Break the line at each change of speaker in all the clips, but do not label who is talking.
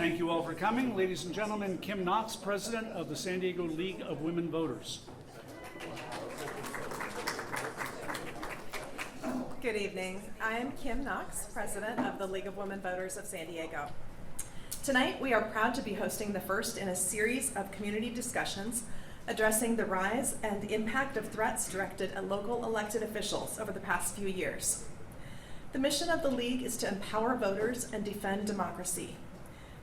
Thank you all for coming. Ladies and gentlemen, Kim Knox, President of the San Diego League of Women Voters.
Good evening. I am Kim Knox, President of the League of Women Voters of San Diego. Tonight, we are proud to be hosting the first in a series of community discussions addressing the rise and the impact of threats directed at local elected officials over the past few years. The mission of the League is to empower voters and defend democracy.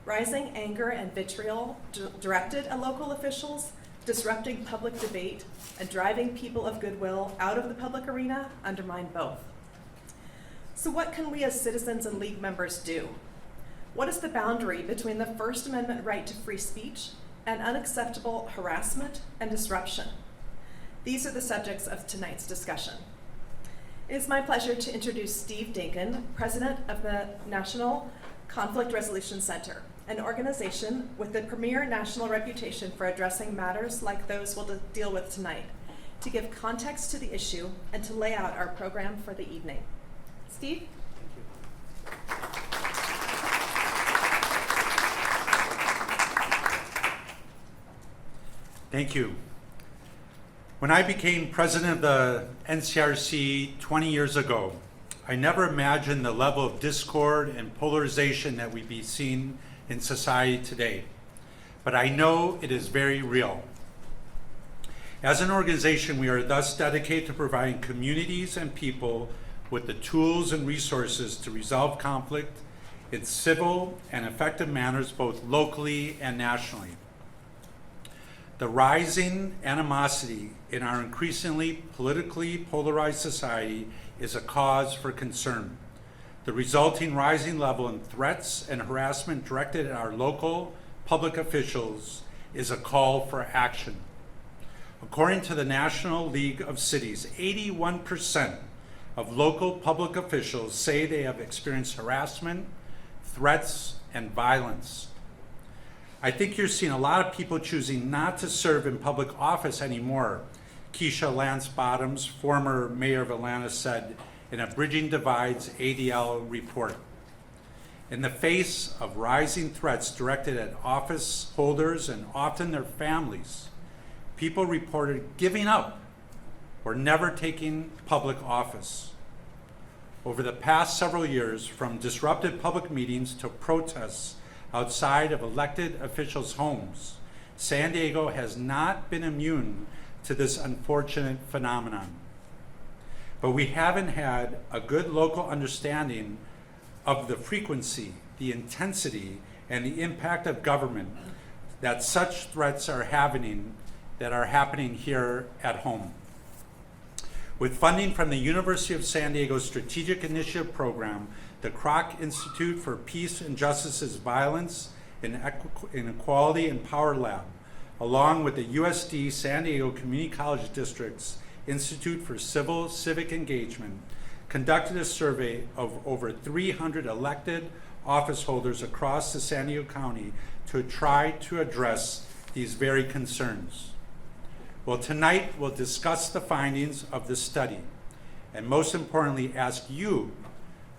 Rising anger and vitriol directed at local officials, disrupting public debate, and driving people of goodwill out of the public arena undermine both. So what can we as citizens and League members do? What is the boundary between the First Amendment right to free speech and unacceptable harassment and disruption? These are the subjects of tonight's discussion. It is my pleasure to introduce Steve Dinkin, President of the National Conflict Resolution Center, an organization with the premier national reputation for addressing matters like those we'll deal with tonight, to give context to the issue and to lay out our program for the evening. Steve?
Thank you. When I became president of the NCRC 20 years ago, I never imagined the level of discord and polarization that we'd be seeing in society today. But I know it is very real. As an organization, we are thus dedicated to providing communities and people with the tools and resources to resolve conflict in civil and effective manners, both locally and nationally. The rising animosity in our increasingly politically polarized society is a cause for concern. The resulting rising level in threats and harassment directed at our local public officials is a call for action. According to the National League of Cities, 81% of local public officials say they have experienced harassment, threats, and violence. I think you're seeing a lot of people choosing not to serve in public office anymore, Keisha Lance Bottoms, former mayor of Atlanta, said in a Bridging Divides ADL report. In the face of rising threats directed at office holders and often their families, people reported giving up or never taking public office. Over the past several years, from disrupted public meetings to protests outside of elected officials' homes, San Diego has not been immune to this unfortunate phenomenon. But we haven't had a good local understanding of the frequency, the intensity, and the impact of government that such threats are happening here at home. With funding from the University of San Diego's Strategic Initiative Program, the Kroc Institute for Peace and Justice's Violence, Inequality and Power Lab, along with the USD San Diego Community College District's Institute for Civil Civic Engagement, conducted a survey of over 300 elected office holders across the San Diego County to try to address these very concerns. Well, tonight we'll discuss the findings of this study, and most importantly, ask you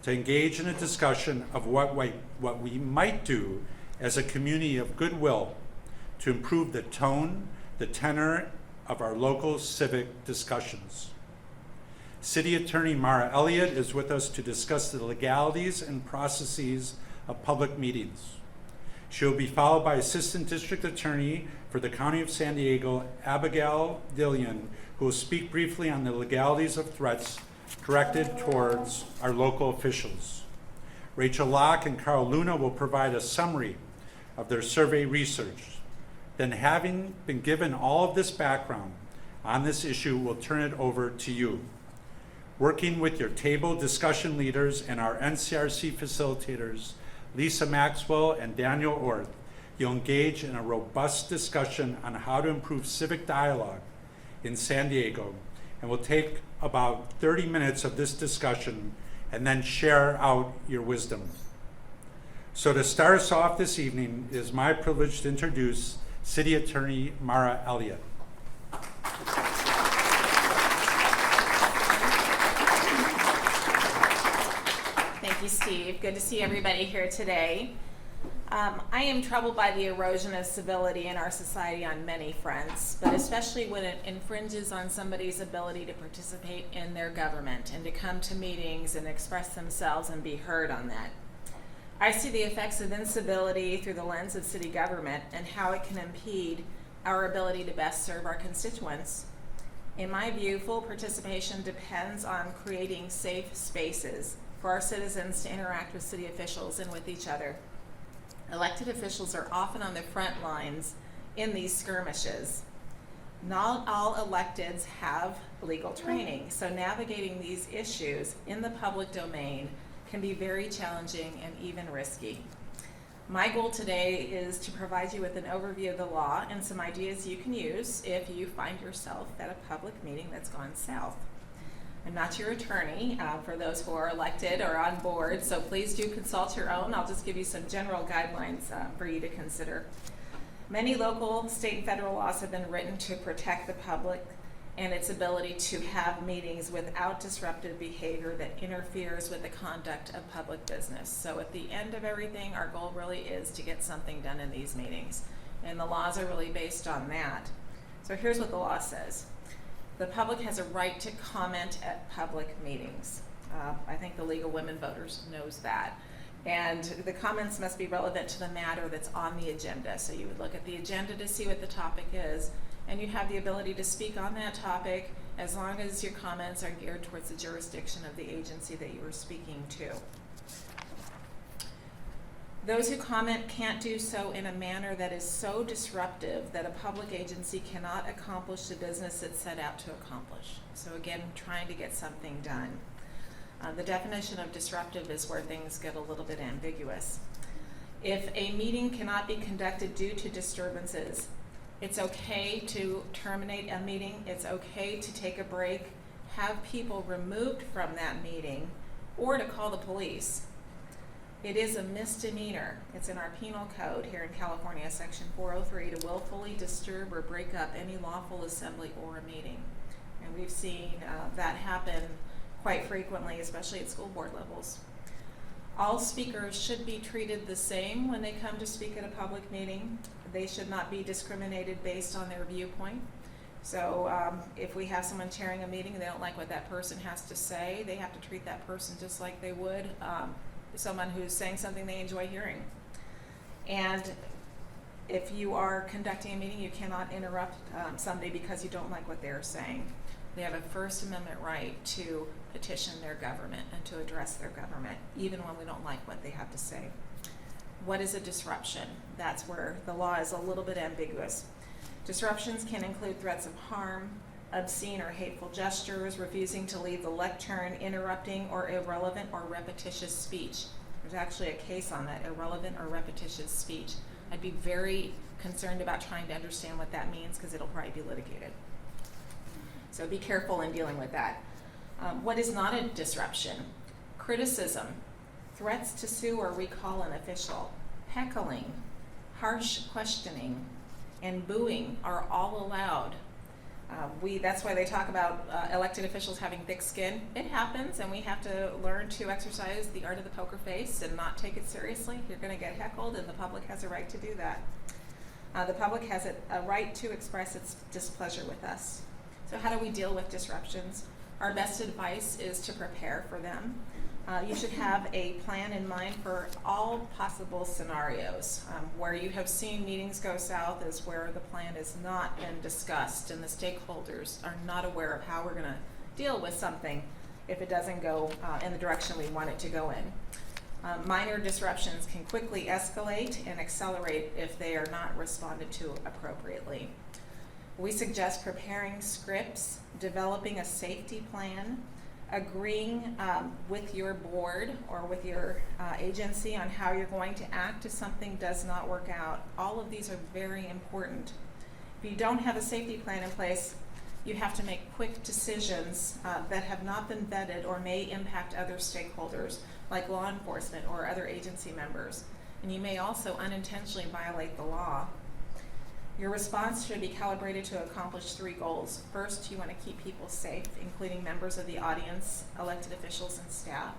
to engage in a discussion of what we might do as a community of goodwill to improve the tone, the tenor of our local civic discussions. City Attorney Mara Elliott is with us to discuss the legalities and processes of public meetings. She will be followed by Assistant District Attorney for the County of San Diego, Abigail Dillion, who will speak briefly on the legalities of threats directed towards our local officials. Rachel Locke and Carl Luna will provide a summary of their survey research. Then, having been given all of this background on this issue, we'll turn it over to you. Working with your table discussion leaders and our NCRC facilitators, Lisa Maxwell and Daniel Orth, you'll engage in a robust discussion on how to improve civic dialogue in San Diego, and we'll take about 30 minutes of this discussion and then share out your wisdom. So to start us off this evening, it is my privilege to introduce City Attorney Mara Elliott.
Thank you, Steve. Good to see everybody here today. I am troubled by the erosion of civility in our society on many fronts, but especially when it infringes on somebody's ability to participate in their government and to come to meetings and express themselves and be heard on that. I see the effects of incivility through the lens of city government and how it can impede our ability to best serve our constituents. In my view, full participation depends on creating safe spaces for our citizens to interact with city officials and with each other. Elected officials are often on the front lines in these skirmishes. Not all electeds have legal training, so navigating these issues in the public domain can be very challenging and even risky. My goal today is to provide you with an overview of the law and some ideas you can use if you find yourself at a public meeting that's gone south. I'm not your attorney for those who are elected or on board, so please do consult your own. I'll just give you some general guidelines for you to consider. Many local, state, and federal laws have been written to protect the public and its ability to have meetings without disruptive behavior that interferes with the conduct of public business. So at the end of everything, our goal really is to get something done in these meetings. And the laws are really based on that. So here's what the law says. The public has a right to comment at public meetings. I think the League of Women Voters knows that. And the comments must be relevant to the matter that's on the agenda. So you would look at the agenda to see what the topic is, and you have the ability to speak on that topic as long as your comments are geared towards the jurisdiction of the agency that you are speaking to. Those who comment can't do so in a manner that is so disruptive that a public agency cannot accomplish the business it's set out to accomplish. So again, trying to get something done. The definition of disruptive is where things get a little bit ambiguous. If a meeting cannot be conducted due to disturbances, it's okay to terminate a meeting, it's okay to take a break, have people removed from that meeting, or to call the police. It is a misdemeanor. It's in our penal code here in California, section 403, to willfully disturb or break up any lawful assembly or a meeting. And we've seen that happen quite frequently, especially at school board levels. All speakers should be treated the same when they come to speak at a public meeting. They should not be discriminated based on their viewpoint. So if we have someone chairing a meeting and they don't like what that person has to say, they have to treat that person just like they would someone who's saying something they enjoy hearing. And if you are conducting a meeting, you cannot interrupt somebody because you don't like what they're saying. They have a First Amendment right to petition their government and to address their government, even when we don't like what they have to say. What is a disruption? That's where the law is a little bit ambiguous. Disruptions can include threats of harm, obscene or hateful gestures, refusing to leave the lectern, interrupting or irrelevant or repetitious speech. There's actually a case on that, irrelevant or repetitious speech. I'd be very concerned about trying to understand what that means because it'll probably be litigated. So be careful in dealing with that. What is not a disruption? Criticism, threats to sue or recall an official, heckling, harsh questioning, and booing are all allowed. That's why they talk about elected officials having thick skin. It happens, and we have to learn to exercise the art of the poker face and not take it seriously. You're going to get heckled, and the public has a right to do that. The public has a right to express its displeasure with us. So how do we deal with disruptions? Our best advice is to prepare for them. You should have a plan in mind for all possible scenarios. Where you have seen meetings go south is where the plan has not been discussed and the stakeholders are not aware of how we're going to deal with something if it doesn't go in the direction we want it to go in. Minor disruptions can quickly escalate and accelerate if they are not responded to appropriately. We suggest preparing scripts, developing a safety plan, agreeing with your board or with your agency on how you're going to act if something does not work out. All of these are very important. If you don't have a safety plan in place, you have to make quick decisions that have not been vetted or may impact other stakeholders like law enforcement or other agency members. And you may also unintentionally violate the law. Your response should be calibrated to accomplish 3 goals. First, you want to keep people safe, including members of the audience, elected officials, and staff.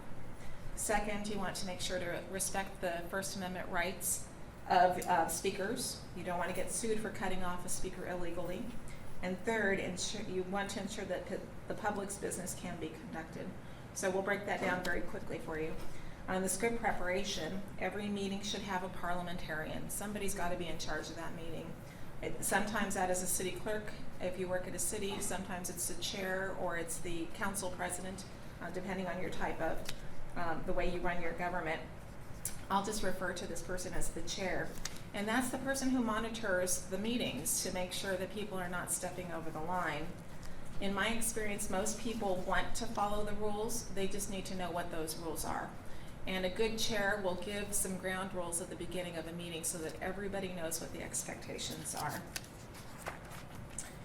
Second, you want to make sure to respect the First Amendment rights of speakers. You don't want to get sued for cutting off a speaker illegally. And third, you want to ensure that the public's business can be conducted. So we'll break that down very quickly for you. On the script preparation, every meeting should have a parliamentarian. Somebody's got to be in charge of that meeting. Sometimes that is a city clerk if you work at a city, sometimes it's the chair or it's the council president, depending on your type of, the way you run your government. I'll just refer to this person as the chair. And that's the person who monitors the meetings to make sure that people are not stepping over the line. In my experience, most people want to follow the rules, they just need to know what those rules are. And a good chair will give some ground rules at the beginning of a meeting so that everybody knows what the expectations are.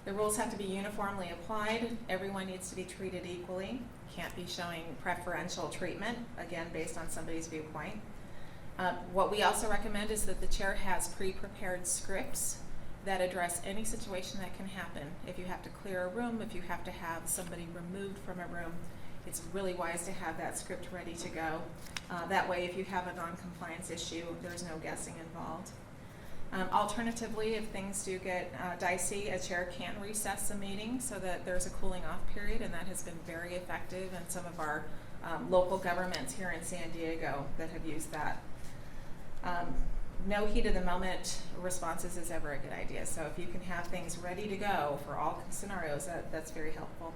The rules have to be uniformly applied. Everyone needs to be treated equally. Can't be showing preferential treatment, again, based on somebody's viewpoint. What we also recommend is that the chair has pre-prepared scripts that address any situation that can happen. If you have to clear a room, if you have to have somebody removed from a room, it's really wise to have that script ready to go. That way, if you have a non-compliance issue, there's no guessing involved. Alternatively, if things do get dicey, a chair can recess a meeting so that there's a cooling off period, and that has been very effective in some of our local governments here in San Diego that have used that. No heat of the moment responses is ever a good idea. So if you can have things ready to go for all scenarios, that's very helpful.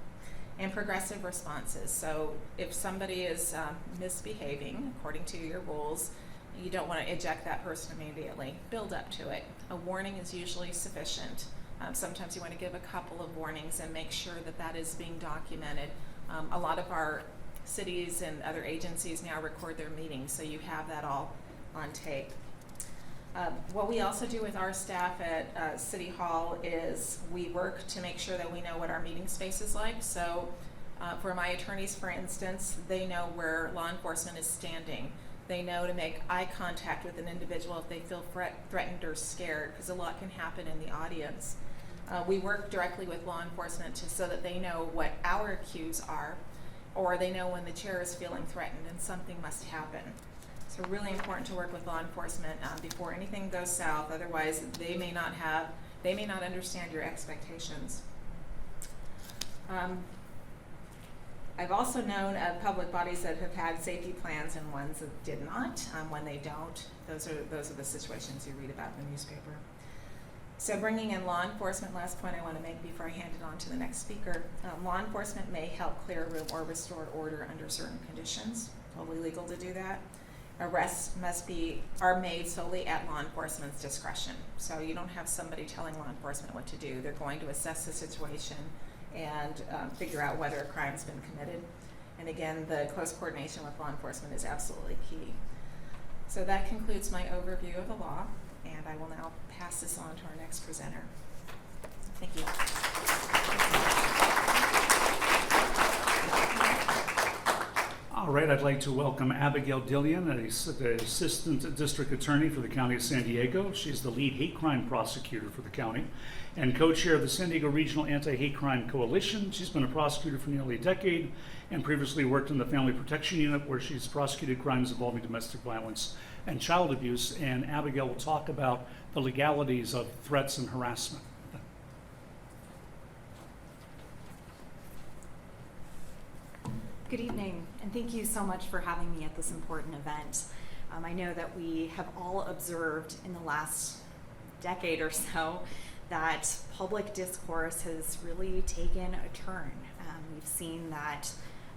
And progressive responses. So if somebody is misbehaving according to your rules, you don't want to eject that person immediately. Build up to it. A warning is usually sufficient. Sometimes you want to give a couple of warnings and make sure that that is being documented. A lot of our cities and other agencies now record their meetings, so you have that all on tape. What we also do with our staff at City Hall is we work to make sure that we know what our meeting space is like. So for my attorneys, for instance, they know where law enforcement is standing. They know to make eye contact with an individual if they feel threatened or scared, because a lot can happen in the audience. We work directly with law enforcement so that they know what our cues are, or they know when the chair is feeling threatened and something must happen. So really important to work with law enforcement before anything goes south. Otherwise, they may not understand your expectations. I've also known of public bodies that have had safety plans and ones that did not. When they don't, those are the situations you read about in the newspaper. So bringing in law enforcement, last point I want to make before I hand it on to the next speaker. Law enforcement may help clear a room or restore order under certain conditions. Totally legal to do that. Arrests are made solely at law enforcement's discretion. So you don't have somebody telling law enforcement what to do. They're going to assess the situation and figure out whether a crime's been committed. And again, the close coordination with law enforcement is absolutely key. So that concludes my overview of the law, and I will now pass this on to our next presenter. Thank you.
All right, I'd like to welcome Abigail Dillion, the Assistant District Attorney for the County of San Diego. She's the lead hate crime prosecutor for the county and co-chair of the San Diego Regional Anti-Hate Crime Coalition. She's been a prosecutor for nearly a decade and previously worked in the Family Protection Unit, where she's prosecuted crimes involving domestic violence and child abuse. And Abigail will talk about the legalities of threats and harassment.
Good evening, and thank you so much for having me at this important event. I know that we have all observed in the last decade or so that public discourse has really taken a turn. We've seen that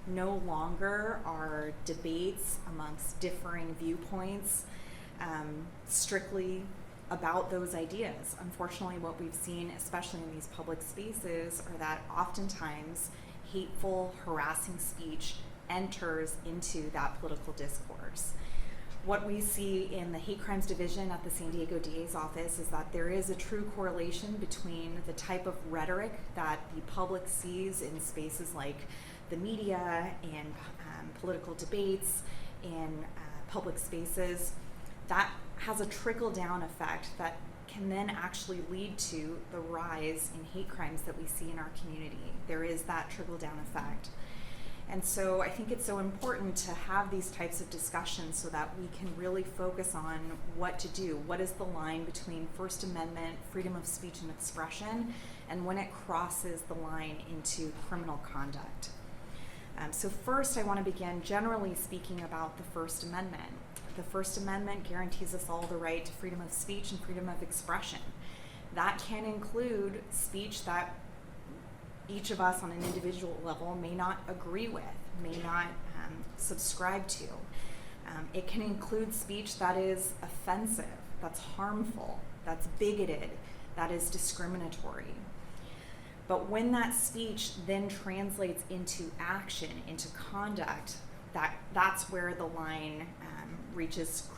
no longer are debates amongst differing viewpoints strictly about those ideas. Unfortunately, what we've seen, especially in these public spaces, are that oftentimes hateful, harassing speech enters into that political discourse. What we see in the Hate Crimes Division at the San Diego DA's office is that there is a true correlation between the type of rhetoric that the public sees in spaces like the media and political debates in public spaces. That has a trickle-down effect that can then actually lead to the rise in hate crimes that we see in our community. There is that trickle-down effect. And so I think it's so important to have these types of discussions so that we can really focus on what to do. What is the line between First Amendment, freedom of speech and expression, and when it crosses the line into criminal conduct? So first, I want to begin generally speaking about the First Amendment. The First Amendment guarantees us all the right to freedom of speech and freedom of expression. That can include speech that each of us on an individual level may not agree with, may not subscribe to. It can include speech that is offensive, that's harmful, that's bigoted, that is discriminatory. But when that speech then translates into action, into conduct, that's where the line reaches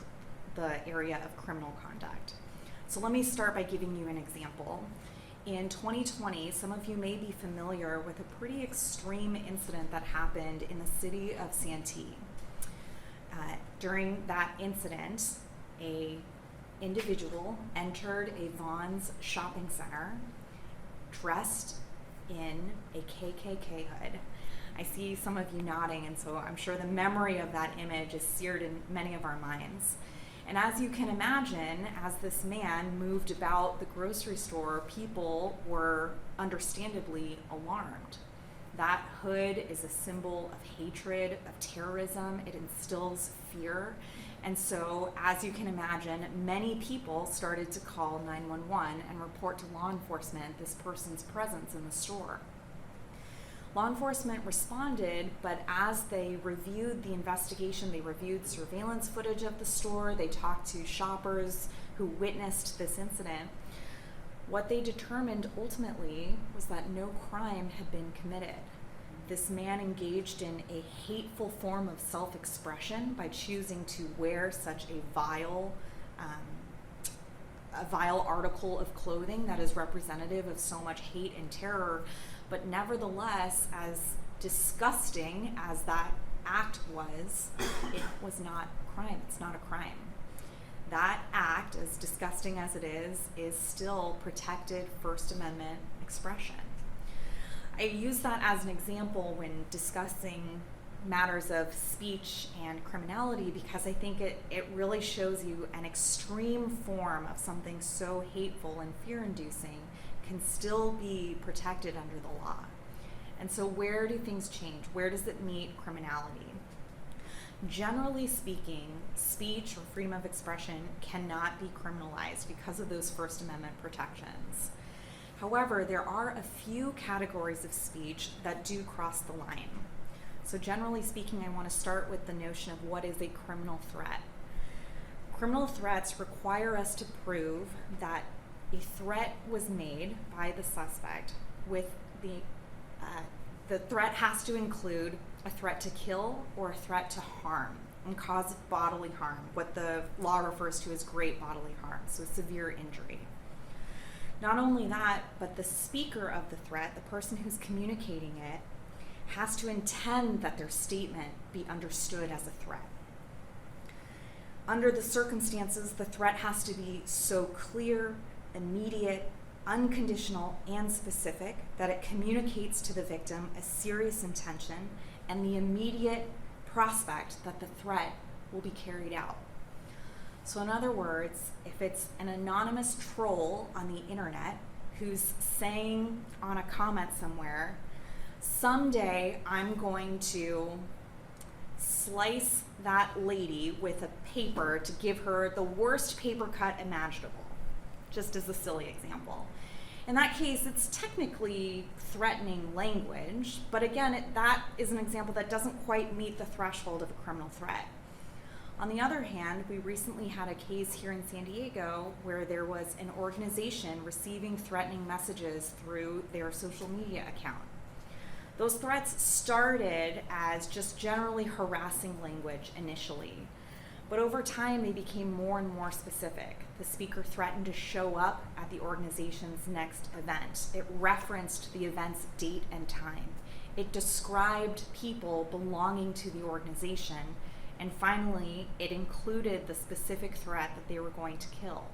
the area of criminal conduct. So let me start by giving you an example. In 2020, some of you may be familiar with a pretty extreme incident that happened in the city of Santee. During that incident, an individual entered a Vons shopping center dressed in a KKK hood. I see some of you nodding, and so I'm sure the memory of that image is seared in many of our minds. And as you can imagine, as this man moved about the grocery store, people were understandably alarmed. That hood is a symbol of hatred, of terrorism. It instills fear. And so, as you can imagine, many people started to call 911 and report to law enforcement this person's presence in the store. Law enforcement responded, but as they reviewed the investigation, they reviewed surveillance footage of the store, they talked to shoppers who witnessed this incident. What they determined ultimately was that no crime had been committed. This man engaged in a hateful form of self-expression by choosing to wear such a vile article of clothing that is representative of so much hate and terror. But nevertheless, as disgusting as that act was, it was not a crime. It's not a crime. That act, as disgusting as it is still protected First Amendment expression. I use that as an example when discussing matters of speech and criminality because I think it really shows you an extreme form of something so hateful and fear-inducing can still be protected under the law. And so where do things change? Where does it meet criminality? Generally speaking, speech or freedom of expression cannot be criminalized because of those First Amendment protections. However, there are a few categories of speech that do cross the line. So generally speaking, I want to start with the notion of what is a criminal threat. Criminal threats require us to prove that a threat was made by the suspect with the threat has to include a threat to kill or a threat to harm and cause bodily harm, what the law refers to as great bodily harm, so severe injury. Not only that, but the speaker of the threat, the person who's communicating it, has to intend that their statement be understood as a threat. Under the circumstances, the threat has to be so clear, immediate, unconditional, and specific that it communicates to the victim a serious intention and the immediate prospect that the threat will be carried out. So in other words, if it's an anonymous troll on the internet who's saying on a comment somewhere, someday I'm going to slice that lady with a paper to give her the worst paper cut imaginable, just as a silly example. In that case, it's technically threatening language, but again, that is an example that doesn't quite meet the threshold of a criminal threat. On the other hand, we recently had a case here in San Diego where there was an organization receiving threatening messages through their social media account. Those threats started as just generally harassing language initially, but over time they became more and more specific. The speaker threatened to show up at the organization's next event. It referenced the event's date and time. It described people belonging to the organization. And finally, it included the specific threat that they were going to kill.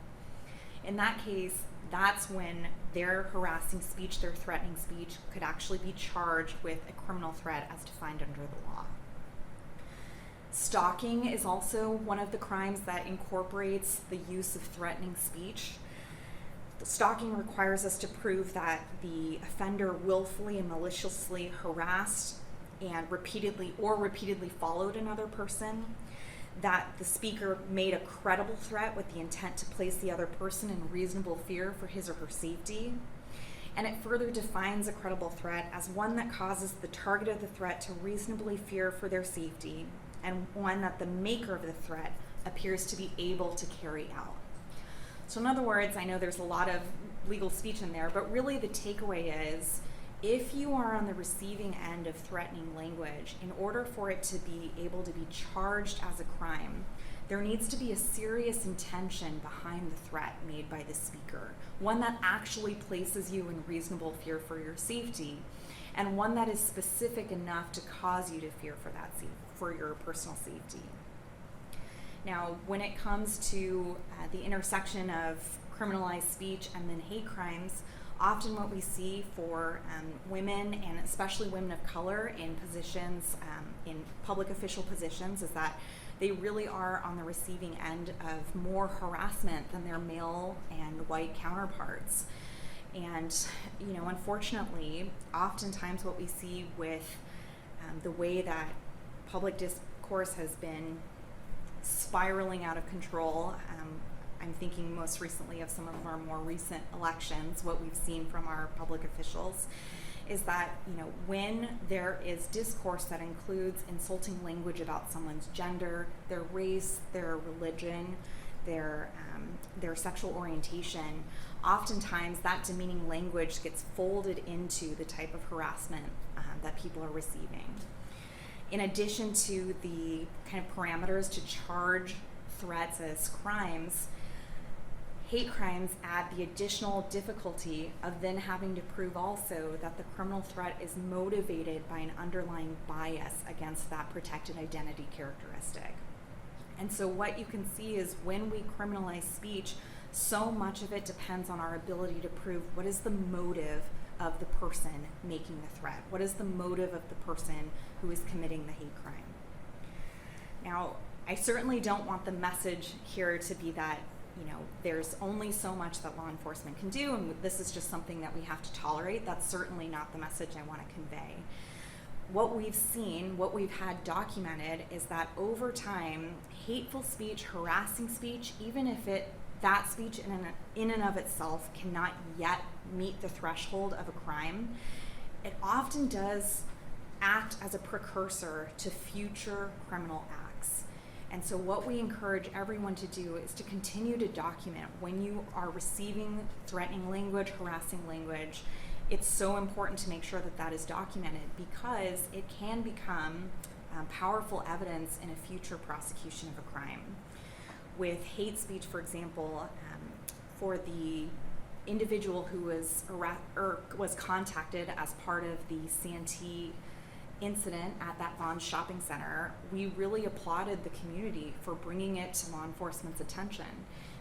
In that case, that's when their harassing speech, their threatening speech, could actually be charged with a criminal threat as defined under the law. Stalking is also one of the crimes that incorporates the use of threatening speech. Stalking requires us to prove that the offender willfully and maliciously harassed and repeatedly followed another person, that the speaker made a credible threat with the intent to place the other person in reasonable fear for his or her safety. And it further defines a credible threat as one that causes the target of the threat to reasonably fear for their safety, and one that the maker of the threat appears to be able to carry out. So in other words, I know there's a lot of legal speech in there, but really the takeaway is, if you are on the receiving end of threatening language, in order for it to be able to be charged as a crime, there needs to be a serious intention behind the threat made by the speaker, one that actually places you in reasonable fear for your safety, and one that is specific enough to cause you to fear for your personal safety. Now, when it comes to the intersection of criminalized speech and then hate crimes, often what we see for women, and especially women of color in positions, in public official positions, is that they really are on the receiving end of more harassment than their male and white counterparts. And, unfortunately, oftentimes what we see with the way that public discourse has been spiraling out of control, I'm thinking most recently of some of our more recent elections, what we've seen from our public officials, is that, when there is discourse that includes insulting language about someone's gender, their race, their religion, their sexual orientation, oftentimes that demeaning language gets folded into the type of harassment that people are receiving. In addition to the kind of parameters to charge threats as crimes, hate crimes add the additional difficulty of then having to prove also that the criminal threat is motivated by an underlying bias against that protected identity characteristic. And so what you can see is when we criminalize speech, so much of it depends on our ability to prove what is the motive of the person making the threat. What is the motive of the person who is committing the hate crime? Now, I certainly don't want the message here to be that, there's only so much that law enforcement can do, and this is just something that we have to tolerate. That's certainly not the message I want to convey. What we've seen, what we've had documented, is that over time, hateful speech, harassing speech, even if that speech in and of itself cannot yet meet the threshold of a crime, it often does act as a precursor to future criminal acts. And so what we encourage everyone to do is to continue to document when you are receiving threatening language, harassing language. It's so important to make sure that that is documented, because it can become powerful evidence in a future prosecution of a crime. With hate speech, for example, for the individual who was contacted as part of the Santee incident at that Vons shopping center, we really applauded the community for bringing it to law enforcement's attention,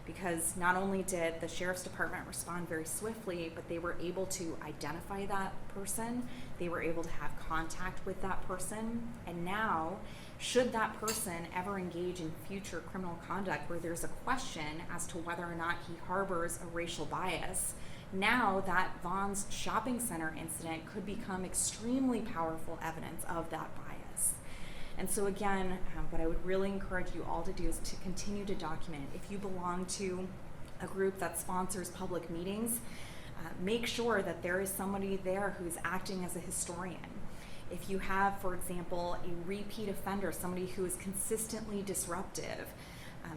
because not only did the sheriff's department respond very swiftly, but they were able to identify that person, they were able to have contact with that person, and now, should that person ever engage in future criminal conduct where there's a question as to whether or not he harbors a racial bias, now that Vons shopping center incident could become extremely powerful evidence of that bias. And so again, what I would really encourage you all to do is to continue to document. If you belong to a group that sponsors public meetings, make sure that there is somebody there who's acting as a historian. If you have, for example, a repeat offender, somebody who is consistently disruptive,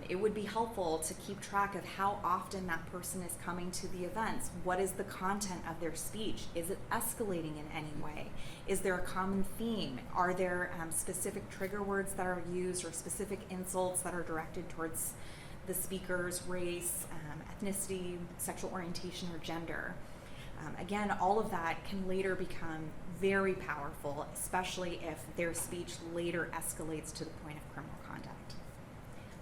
it would be helpful to keep track of how often that person is coming to the events. What is the content of their speech? Is it escalating in any way? Is there a common theme? Are there specific trigger words that are used, or specific insults that are directed towards the speaker's race, ethnicity, sexual orientation, or gender? Again, all of that can later become very powerful, especially if their speech later escalates to the point of criminal conduct.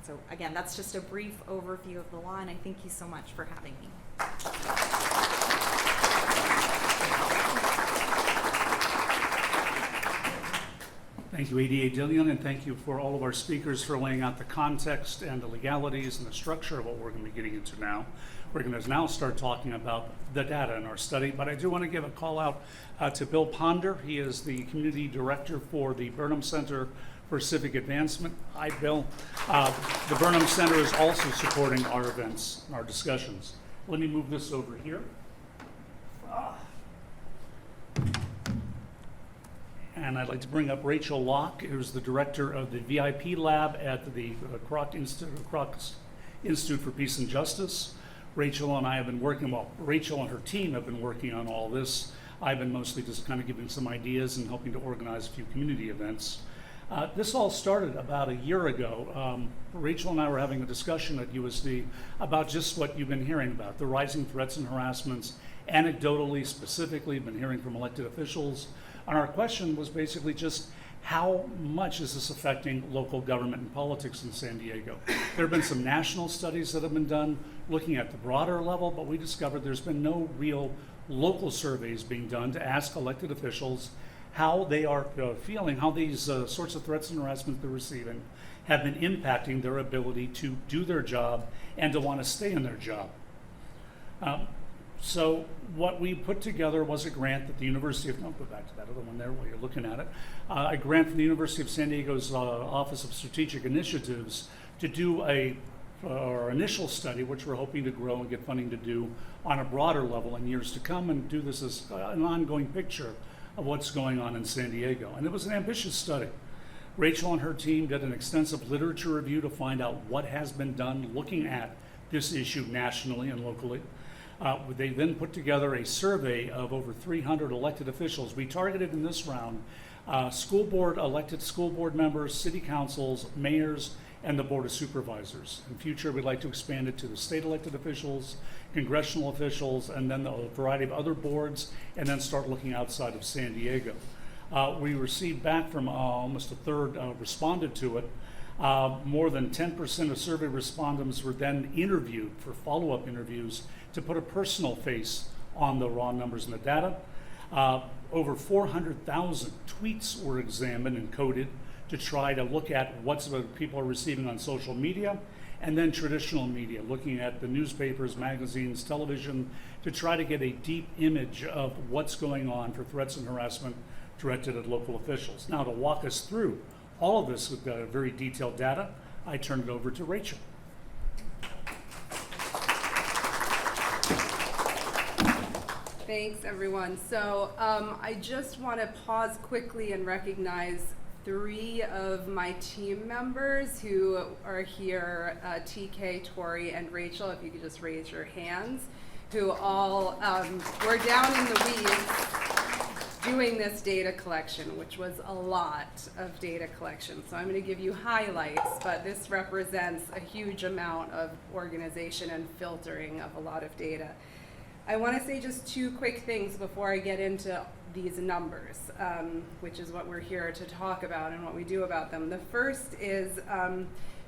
So again, that's just a brief overview of the law, and I thank you so much for having me.
Thank you, ADA Dillion, and thank you for all of our speakers for laying out the context and the legalities and the structure of what we're going to be getting into now. We're going to now start talking about the data in our study, but I do want to give a call out to Bill Ponder. He is the Community Director for the Burnham Center for Civic Advancement. Hi, Bill. The Burnham Center is also supporting our events and our discussions. Let me move this over here. And I'd like to bring up Rachel Locke, who's the director of the VIP lab at the Kroc Institute for Peace and Justice. Rachel and I have been working, well, Rachel and her team have been working on all this. I've been mostly just kind of giving some ideas and helping to organize a few community events. This all started about a year ago. Rachel and I were having a discussion at USD about just what you've been hearing about, the rising threats and harassments, anecdotally, specifically, been hearing from elected officials. And our question was basically just how much is this affecting local government and politics in San Diego? There have been some national studies that have been done looking at the broader level, but we discovered there's been no real local surveys being done to ask elected officials how they are feeling, how these sorts of threats and harassment they're receiving have been impacting their ability to do their job and to want to stay in their job. So what we put together was a grant that the University of, no, go back to that other one there while you're looking at it, a grant from the University of San Diego's Office of Strategic Initiatives to do our initial study, which we're hoping to grow and get funding to do on a broader level in years to come, and do this as an ongoing picture of what's going on in San Diego. And it was an ambitious study. Rachel and her team did an extensive literature review to find out what has been done looking at this issue nationally and locally. They then put together a survey of over 300 elected officials. We targeted in this round elected school board members, city councils, mayors, and the Board of Supervisors. In future, we'd like to expand it to the state elected officials, congressional officials, and then a variety of other boards, and then start looking outside of San Diego. We received back from almost a third responded to it. More than 10% of survey respondents were then interviewed for follow-up interviews to put a personal face on the raw numbers and the data. Over 400,000 tweets were examined and coded to try to look at what people are receiving on social media, and then traditional media, looking at the newspapers, magazines, television, to try to get a deep image of what's going on for threats and harassment directed at local officials. Now, to walk us through all of this with very detailed data, I turn it over to Rachel.
Thanks, everyone. So I just want to pause quickly and recognize 3 of my team members who are here, TK, Tori, and Rachel, if you could just raise your hands, who all were down in the weeds doing this data collection, which was a lot of data collection. So I'm going to give you highlights, but this represents a huge amount of organization and filtering of a lot of data. I want to say just 2 quick things before I get into these numbers, which is what we're here to talk about and what we do about them. The first is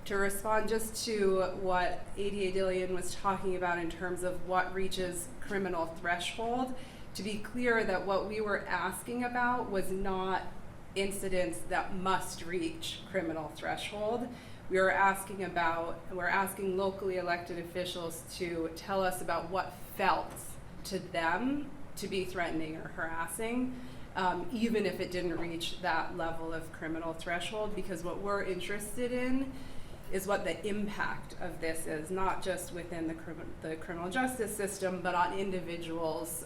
to respond just to what ADA Dillion was talking about in terms of what reaches criminal threshold. To be clear that what we were asking about was not incidents that must reach criminal threshold. We're asking locally elected officials to tell us about what felt to them to be threatening or harassing, even if it didn't reach that level of criminal threshold, because what we're interested in is what the impact of this is, not just within the criminal justice system, but on individuals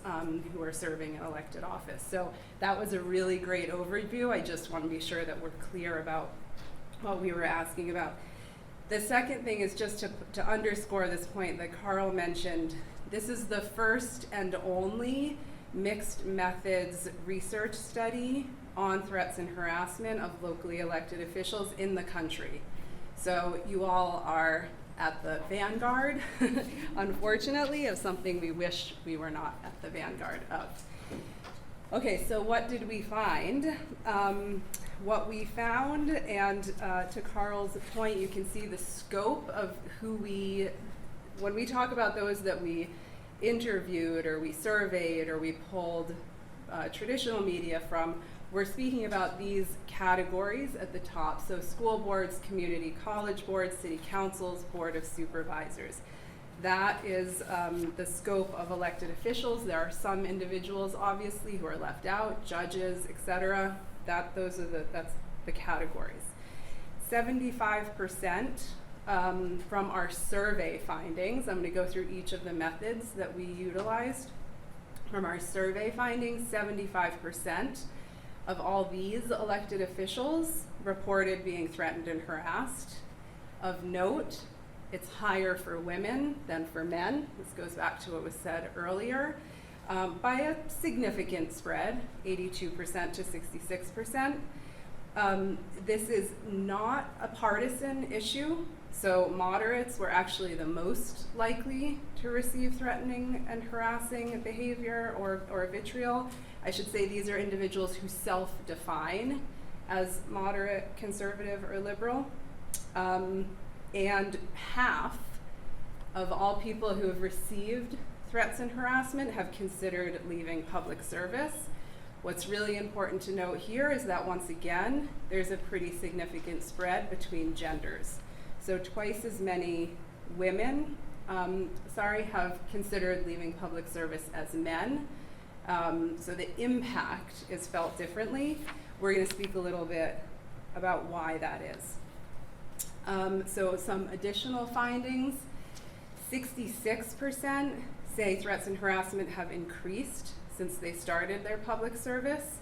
who are serving an elected office. So that was a really great overview. I just want to be sure that we're clear about what we were asking about. The second thing is just to underscore this point that Carl mentioned. This is the first and only mixed methods research study on threats and harassment of locally elected officials in the country. So you all are at the vanguard, unfortunately, of something we wish we were not at the vanguard of. Okay, so what did we find? What we found, and to Carl's point, you can see the scope of when we talk about those that we interviewed or we surveyed or we pulled traditional media from, we're speaking about these categories at the top. So school boards, community college boards, city councils, board of supervisors. That is the scope of elected officials. There are some individuals, obviously, who are left out, judges, etc. That's the categories. 75% from our survey findings, I'm going to go through each of the methods that we utilized. From our survey findings, 75% of all these elected officials reported being threatened and harassed. Of note, it's higher for women than for men. This goes back to what was said earlier. By a significant spread, 82% to 66%. This is not a partisan issue, so moderates were actually the most likely to receive threatening and harassing behavior or vitriol. I should say these are individuals who self-define as moderate, conservative, or liberal. And half of all people who have received threats and harassment have considered leaving public service. What's really important to note here is that once again, there's a pretty significant spread between genders. So twice as many women, have considered leaving public service as men. So the impact is felt differently. We're going to speak a little bit about why that is. So some additional findings, 66% say threats and harassment have increased since they started their public service.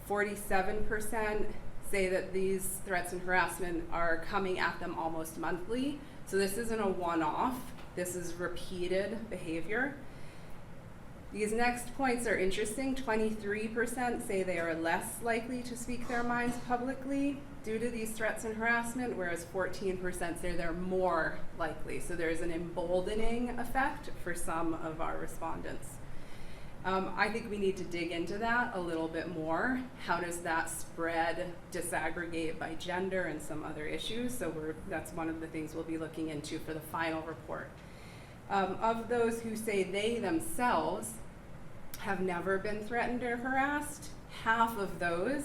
47% say that these threats and harassment are coming at them almost monthly. So this isn't a one-off, this is repeated behavior. These next points are interesting. 23% say they are less likely to speak their minds publicly due to these threats and harassment, whereas 14% say they're more likely. So there's an emboldening effect for some of our respondents. I think we need to dig into that a little bit more. How does that spread disaggregate by gender and some other issues? So that's one of the things we'll be looking into for the final report. Of those who say they themselves have never been threatened or harassed, half of those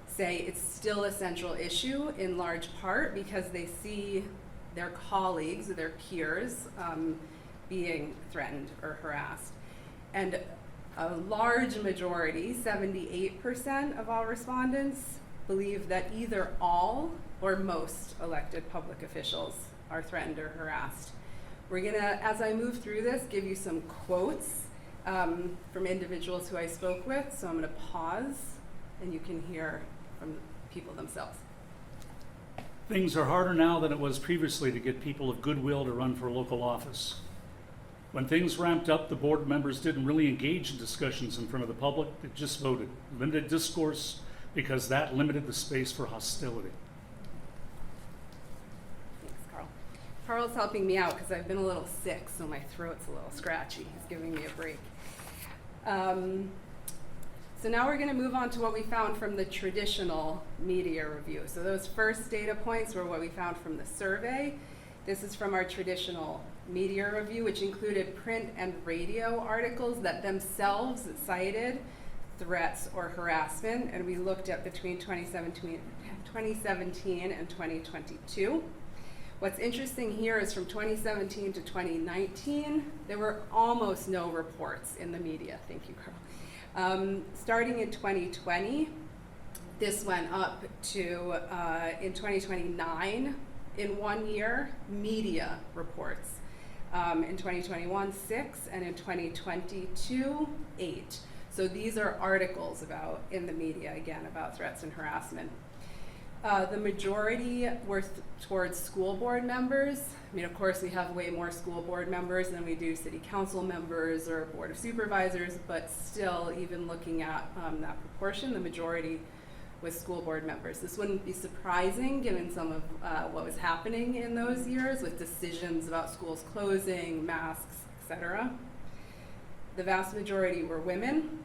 say it's still a central issue, in large part because they see their colleagues or their peers being threatened or harassed. And a large majority, 78% of all respondents, believe that either all or most elected public officials are threatened or harassed. We're gonna, as I move through this, give you some quotes from individuals who I spoke with. So I'm gonna pause and you can hear from the people themselves.
Things are harder now than it was previously to get people of goodwill to run for local office. When things ramped up, the board members didn't really engage in discussions in front of the public. They just voted. Limited discourse because that limited the space for hostility.
Thanks, Carl. Carl's helping me out because I've been a little sick, so my throat's a little scratchy. He's giving me a break. So now we're going to move on to what we found from the traditional media review. So those first data points were what we found from the survey. This is from our traditional media review, which included print and radio articles that themselves cited threats or harassment, and we looked at between 2017 and 2022. What's interesting here is from 2017 to 2019, there were almost no reports in the media. Thank you, Carl. Starting in 2020, this went up to, in 2029, in 1 year, media reports. In 2021, 6, and in 2022, 8. So these are articles in the media, again, about threats and harassment. The majority were towards school board members. I mean, of course, we have way more school board members than we do city council members or board of supervisors, but still, even looking at that proportion, the majority was school board members. This wouldn't be surprising given some of what was happening in those years with decisions about schools closing, masks, etc. The vast majority were women.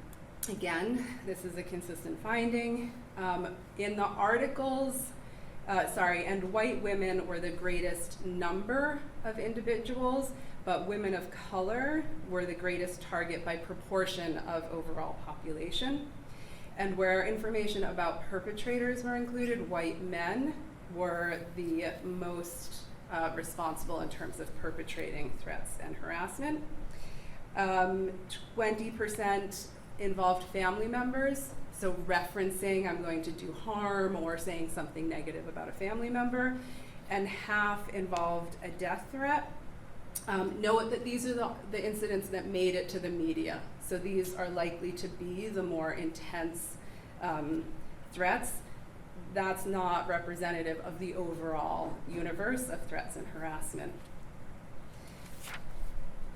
Again, this is a consistent finding. In the articles, and white women were the greatest number of individuals, but women of color were the greatest target by proportion of overall population. And where information about perpetrators were included, white men were the most responsible in terms of perpetrating threats and harassment. 20% involved family members, so referencing I'm going to do harm or saying something negative about a family member, and half involved a death threat. Note that these are the incidents that made it to the media, so these are likely to be the more intense threats. That's not representative of the overall universe of threats and harassment.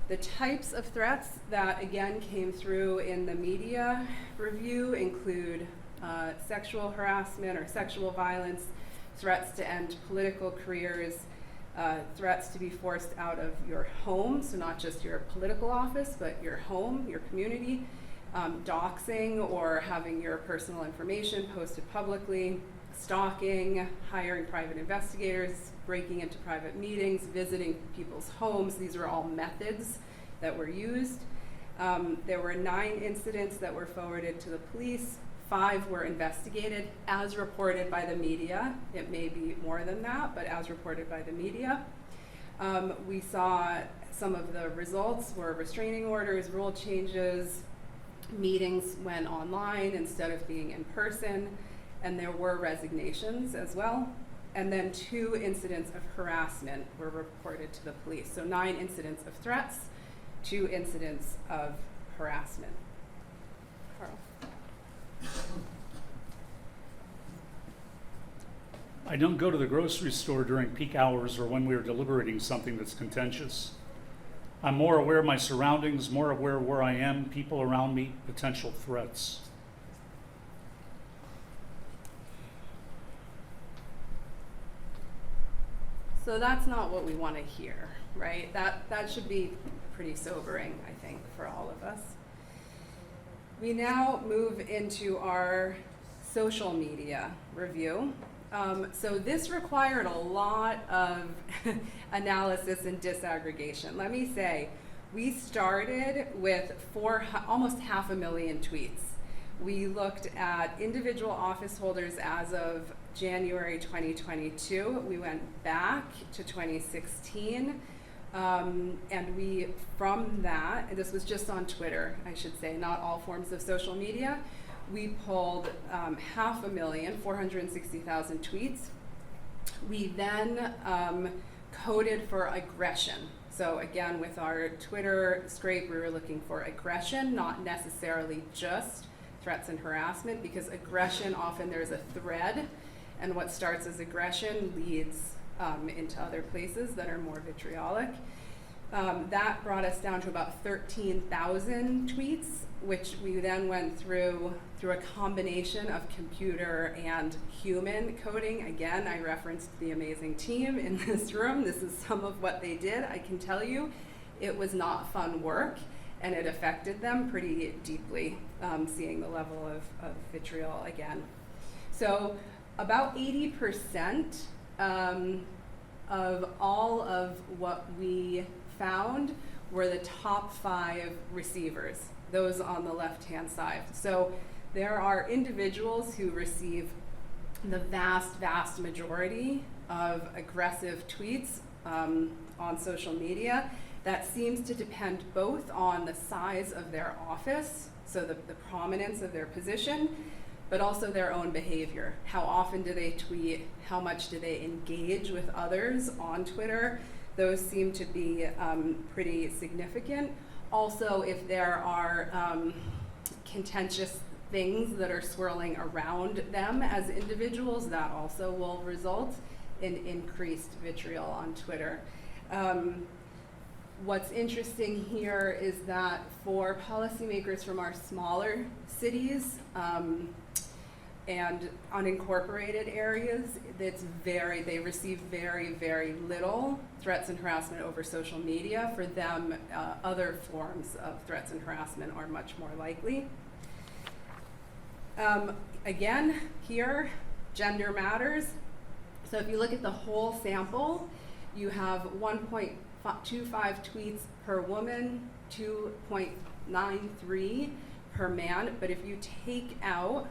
The types of threats that, again, came through in the media review include sexual harassment or sexual violence, threats to end political careers, threats to be forced out of your home, so not just your political office, but your home, your community, doxing or having your personal information posted publicly, stalking, hiring private investigators, breaking into private meetings, visiting people's homes. These were all methods that were used. There were 9 incidents that were forwarded to the police. 5 were investigated as reported by the media. It may be more than that, but as reported by the media. We saw some of the results were restraining orders, rule changes, meetings went online instead of being in person, and there were resignations as well. And then 2 incidents of harassment were reported to the police. So 9 incidents of threats, 2 incidents of harassment. Carl.
I don't go to the grocery store during peak hours or when we are deliberating something that's contentious. I'm more aware of my surroundings, more aware of where I am, people around me, potential threats.
So that's not what we want to hear, right? That should be pretty sobering, I think, for all of us. We now move into our social media review. So this required a lot of analysis and disaggregation. Let me say, we started with almost 500,000 tweets. We looked at individual office holders as of January 2022. We went back to 2016. And we, from that, and this was just on Twitter, I should say, not all forms of social media, we pulled 500,000, 460,000 tweets. We then coded for aggression. So again, with our Twitter scrape, we were looking for aggression, not necessarily just threats and harassment, because aggression, often there's a thread, and what starts as aggression leads into other places that are more vitriolic. That brought us down to about 13,000 tweets, which we then went through a combination of computer and human coding. Again, I referenced the amazing team in this room. This is some of what they did. I can tell you it was not fun work, and it affected them pretty deeply, seeing the level of vitriol again. So about 80% of all of what we found were the top 5 receivers, those on the left-hand side. So there are individuals who receive the vast majority of aggressive tweets on social media. That seems to depend both on the size of their office, so the prominence of their position, but also their own behavior. How often do they tweet? How much do they engage with others on Twitter? Those seem to be pretty significant. Also, if there are contentious things that are swirling around them as individuals, that also will result in increased vitriol on Twitter. What's interesting here is that for policymakers from our smaller cities and unincorporated areas, they receive very little threats and harassment over social media. For them, other forms of threats and harassment are much more likely. Again, here, gender matters. So if you look at the whole sample, you have 1.25 tweets per woman, 2.93 per man. But if you take out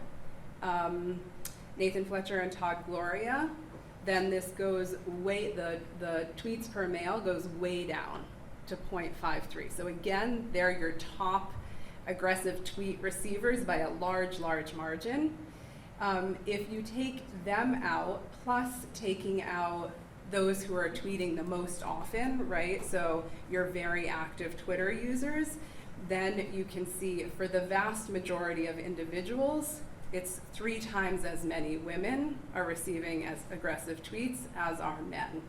Nathan Fletcher and Todd Gloria, then this goes way, the tweets per male goes way down to 0.53. So again, they're your top aggressive tweet receivers by a large, large margin. If you take them out, plus taking out those who are tweeting the most often, right? So your very active Twitter users, then you can see for the vast majority of individuals, it's 3 times as many women are receiving as aggressive tweets as are men.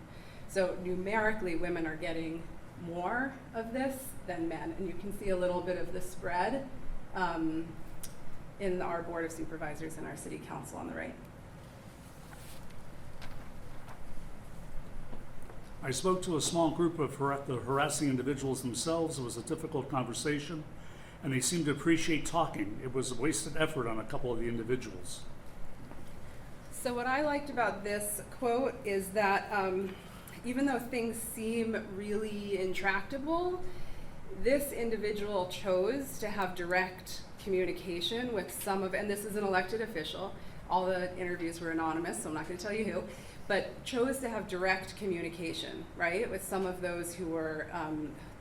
So numerically, women are getting more of this than men, and you can see a little bit of the spread in our Board of Supervisors and our City Council on the right.
I spoke to a small group of the harassing individuals themselves. It was a difficult conversation, and they seemed to appreciate talking. It was a wasted effort on a couple of the individuals.
So what I liked about this quote is that even though things seem really intractable, this individual chose to have direct communication with some of, and this is an elected official, all the interviews were anonymous, so I'm not going to tell you who, but chose to have direct communication, right, with some of those who were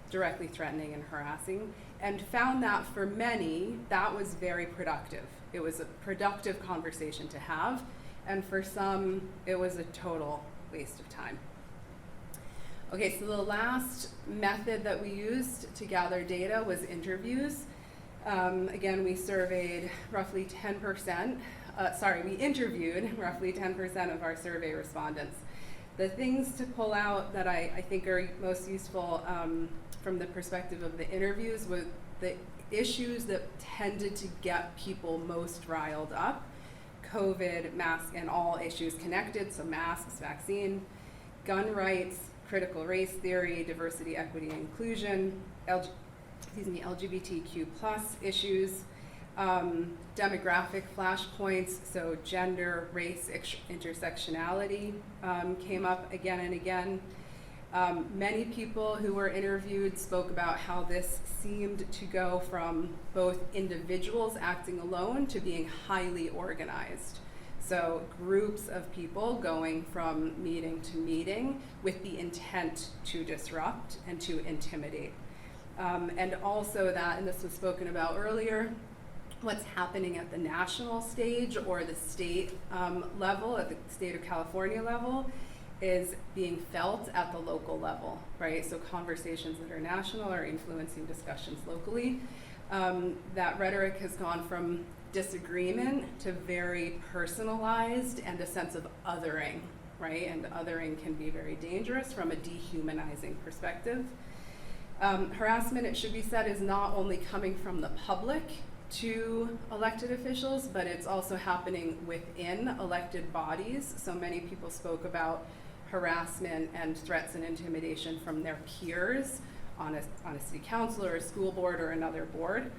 directly threatening and harassing, and found that for many, that was very productive. It was a productive conversation to have, and for some, it was a total waste of time. Okay, so the last method that we used to gather data was interviews. Again, we surveyed roughly 10%, we interviewed roughly 10% of our survey respondents. The things to pull out that I think are most useful from the perspective of the interviews were the issues that tended to get people most riled up: COVID, mask, and all issues connected, so masks, vaccine, gun rights, critical race theory, diversity, equity, and inclusion, LGBTQ+ issues, demographic flashpoints, so gender, race, intersectionality came up again and again. Many people who were interviewed spoke about how this seemed to go from both individuals acting alone to being highly organized. So groups of people going from meeting to meeting with the intent to disrupt and to intimidate. And also that, and this was spoken about earlier, what's happening at the national stage or the state level, at the state of California level, is being felt at the local level, right? So conversations that are national are influencing discussions locally. That rhetoric has gone from disagreement to very personalized and a sense of othering, right? And othering can be very dangerous from a dehumanizing perspective. Harassment, it should be said, is not only coming from the public to elected officials, but it's also happening within elected bodies. So many people spoke about harassment and threats and intimidation from their peers on a city council or a school board or another board.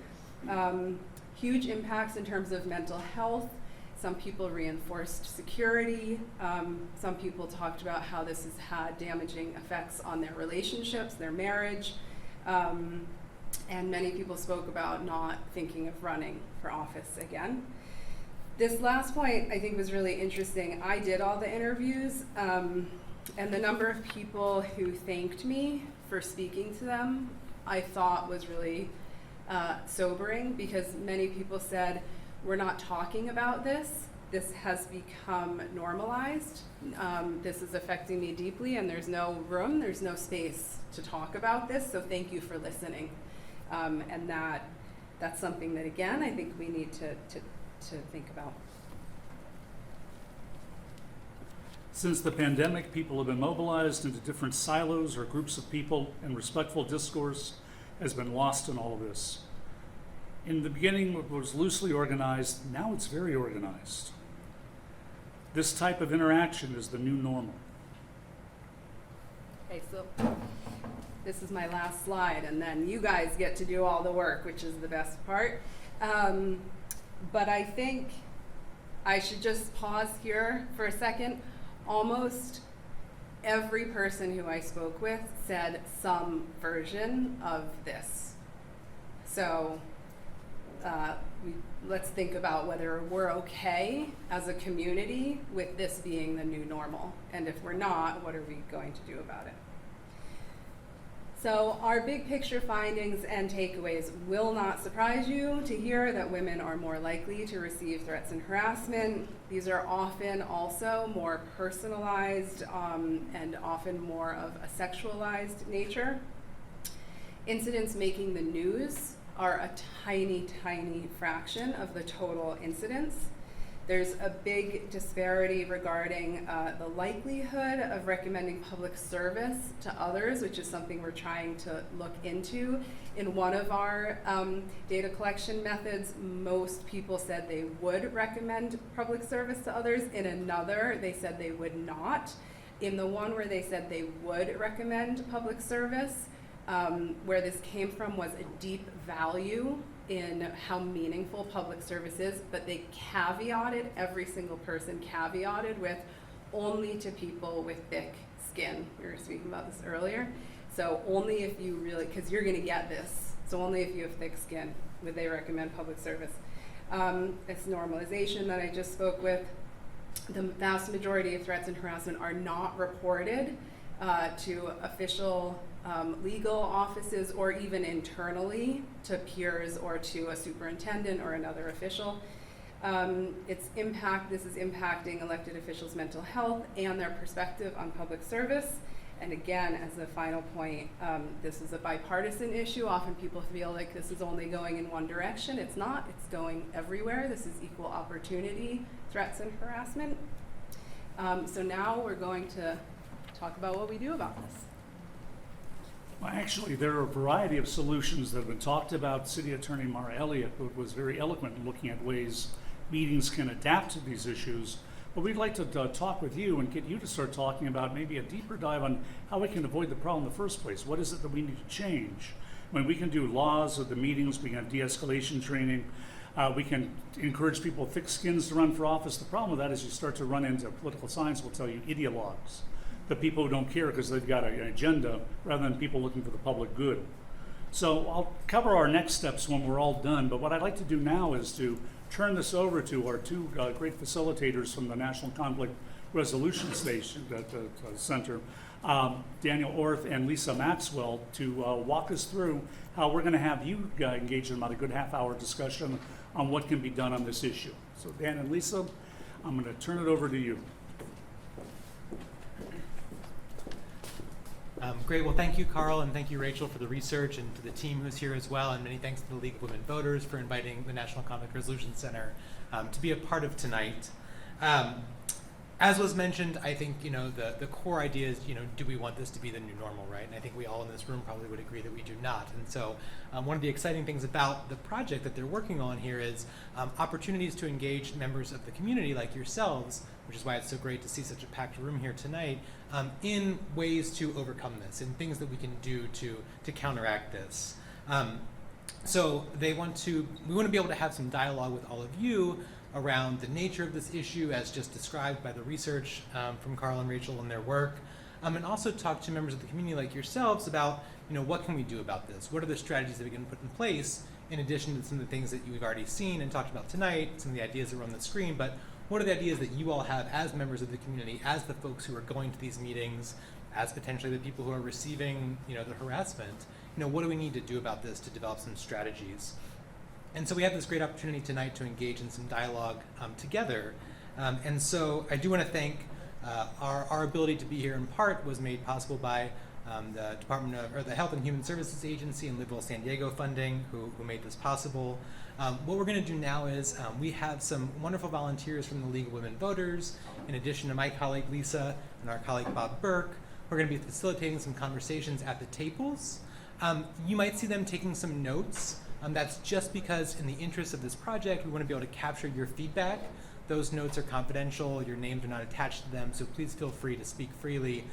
Huge impacts in terms of mental health. Some people reinforced security. Some people talked about how this has had damaging effects on their relationships, their marriage. And many people spoke about not thinking of running for office again. This last point I think was really interesting. I did all the interviews, and the number of people who thanked me for speaking to them I thought was really sobering, because many people said, we're not talking about this. This has become normalized. This is affecting me deeply, and there's no room, there's no space to talk about this, so thank you for listening. And that's something that, again, I think we need to think about.
Since the pandemic, people have been mobilized into different silos or groups of people, and respectful discourse has been lost in all of this. In the beginning, it was loosely organized. Now it's very organized. This type of interaction is the new normal.
Okay, so this is my last slide, and then you guys get to do all the work, which is the best part. But I think I should just pause here for a second. Almost every person who I spoke with said some version of this. So let's think about whether we're okay as a community with this being the new normal. And if we're not, what are we going to do about it? So our big picture findings and takeaways will not surprise you to hear that women are more likely to receive threats and harassment. These are often also more personalized and often more of a sexualized nature. Incidents making the news are a tiny, tiny fraction of the total incidents. There's a big disparity regarding the likelihood of recommending public service to others, which is something we're trying to look into. In one of our data collection methods, most people said they would recommend public service to others. In another, they said they would not. In the one where they said they would recommend public service, where this came from was a deep value in how meaningful public service is, but they caveated, every single person caveated with only to people with thick skin. We were speaking about this earlier. So only if you really, because you're gonna get this, so only if you have thick skin would they recommend public service. It's normalization that I just spoke with. The vast majority of threats and harassment are not reported to official legal offices or even internally to peers or to a superintendent or another official. This is impacting elected officials' mental health and their perspective on public service. And again, as a final point, this is a bipartisan issue. Often people feel like this is only going in one direction. It's not, it's going everywhere. This is equal opportunity threats and harassment. So now we're going to talk about what we do about this.
Well, actually, there are a variety of solutions that have been talked about. City Attorney Mara Elliott was very eloquent in looking at ways meetings can adapt to these issues. But we'd like to talk with you and get you to start talking about maybe a deeper dive on how we can avoid the problem in the first place. What is it that we need to change? I mean, we can do laws at the meetings, we can have de-escalation training, we can encourage people with thick skins to run for office. The problem with that is you start to run into political science will tell you ideologues, the people who don't care because they've got an agenda rather than people looking for the public good. So I'll cover our next steps when we're all done, but what I'd like to do now is to turn this over to our two great facilitators from the National Conflict Resolution Station at the Center, Daniel Orth and Lisa Maxwell, to walk us through how we're going to have you engage in about a good half-hour discussion on what can be done on this issue. So Dan and Lisa, I'm going to turn it over to you.
Great. Well, thank you, Carl, and thank you, Rachel, for the research, and to the team who's here as well, and many thanks to the League of Women Voters for inviting the National Conflict Resolution Center to be a part of tonight. As was mentioned, I think, the core idea is, do we want this to be the new normal, right? And I think we all in this room probably would agree that we do not. And so one of the exciting things about the project that they're working on here is opportunities to engage members of the community like yourselves, which is why it's so great to see such a packed room here tonight, in ways to overcome this, and things that we can do to counteract this. So we want to be able to have some dialogue with all of you around the nature of this issue as just described by the research from Carl and Rachel and their work, and also talk to members of the community like yourselves about, what can we do about this? What are the strategies that we can put in place in addition to some of the things that you've already seen and talked about tonight, some of the ideas that are on the screen, but what are the ideas that you all have as members of the community, as the folks who are going to these meetings, as potentially the people who are receiving, the harassment? What do we need to do about this to develop some strategies? And so we have this great opportunity tonight to engage in some dialogue together. And so I do want to thank our ability to be here in part was made possible by the the Health and Human Services Agency and Live Well San Diego funding who made this possible. What we're going to do now is we have some wonderful volunteers from the League of Women Voters, in addition to my colleague Lisa and our colleague Bob Burke. We're going to be facilitating some conversations at the tables. You might see them taking some notes. That's just because in the interest of this project, we want to be able to capture your feedback. Those notes are confidential, your names are not attached to them, so please feel free to speak freely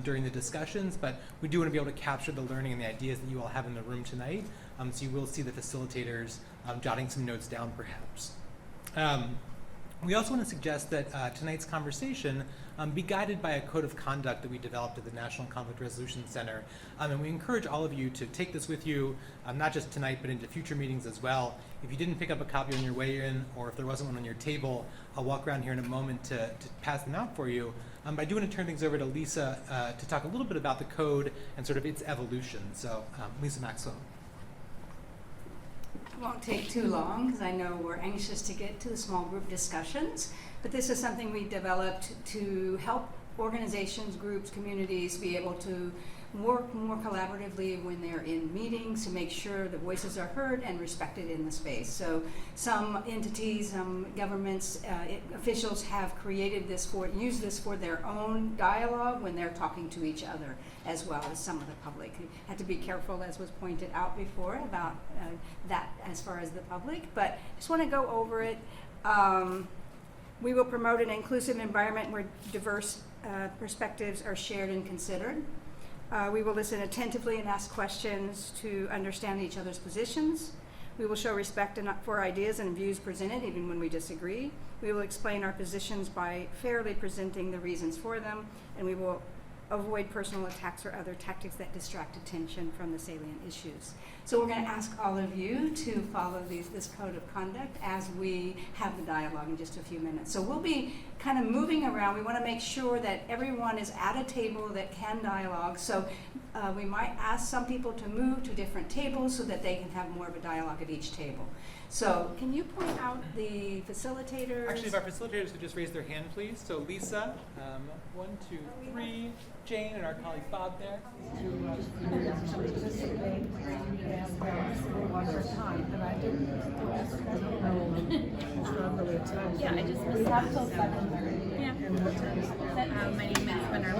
during the discussions, but we do want to be able to capture the learning and the ideas that you all have in the room tonight, so you will see the facilitators jotting some notes down perhaps. We also want to suggest that tonight's conversation be guided by a code of conduct that we developed at the National Conflict Resolution Center. And we encourage all of you to take this with you, not just tonight, but into future meetings as well. If you didn't pick up a copy on your way in, or if there wasn't one on your table, I'll walk around here in a moment to pass them out for you. But I do want to turn things over to Lisa to talk a little bit about the code and sort of its evolution. So Lisa Maxwell.
It won't take too long because I know we're anxious to get to the small group discussions, but this is something we developed to help organizations, groups, communities be able to work more collaboratively when they're in meetings to make sure the voices are heard and respected in the space. So some entities, some governments, officials have created this used this for their own dialogue when they're talking to each other, as well as some of the public. You had to be careful, as was pointed out before, about that as far as the public, but just want to go over it. We will promote an inclusive environment where diverse perspectives are shared and considered. We will listen attentively and ask questions to understand each other's positions. We will show respect for ideas and views presented, even when we disagree. We will explain our positions by fairly presenting the reasons for them, and we will avoid personal attacks or other tactics that distract attention from the salient issues. So we're going to ask all of you to follow this code of conduct as we have the dialogue in just a few minutes. So we'll be kind of moving around. We want to make sure that everyone is at a table that can dialogue. So we might ask some people to move to different tables so that they can have more of a dialogue at each table. So can you point out the facilitators?
Actually, if our facilitators could just raise their hand, please. So Lisa, 1, 2, 3, Jane, and our colleague Bob there.
Yeah, I just missed out till 7:30. Yeah. My name is Burnham,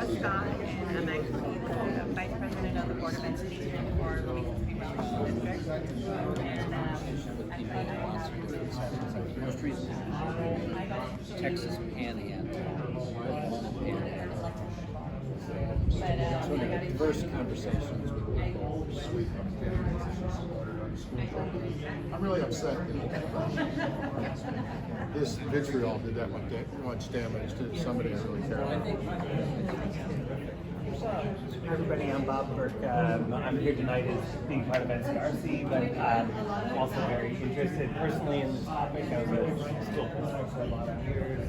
and I'm actually the Vice President of the Board of Education for the Louisiana District. And
most recent Texas Panhandle. So the diverse conversations with the
I'm really upset. This vitriol did that much damage to somebody I really care about.
Hi everybody, I'm Bob Burke. I'm here tonight as being part of NCRC, but I'm also very interested personally in this topic. I was a school principal for a lot of years.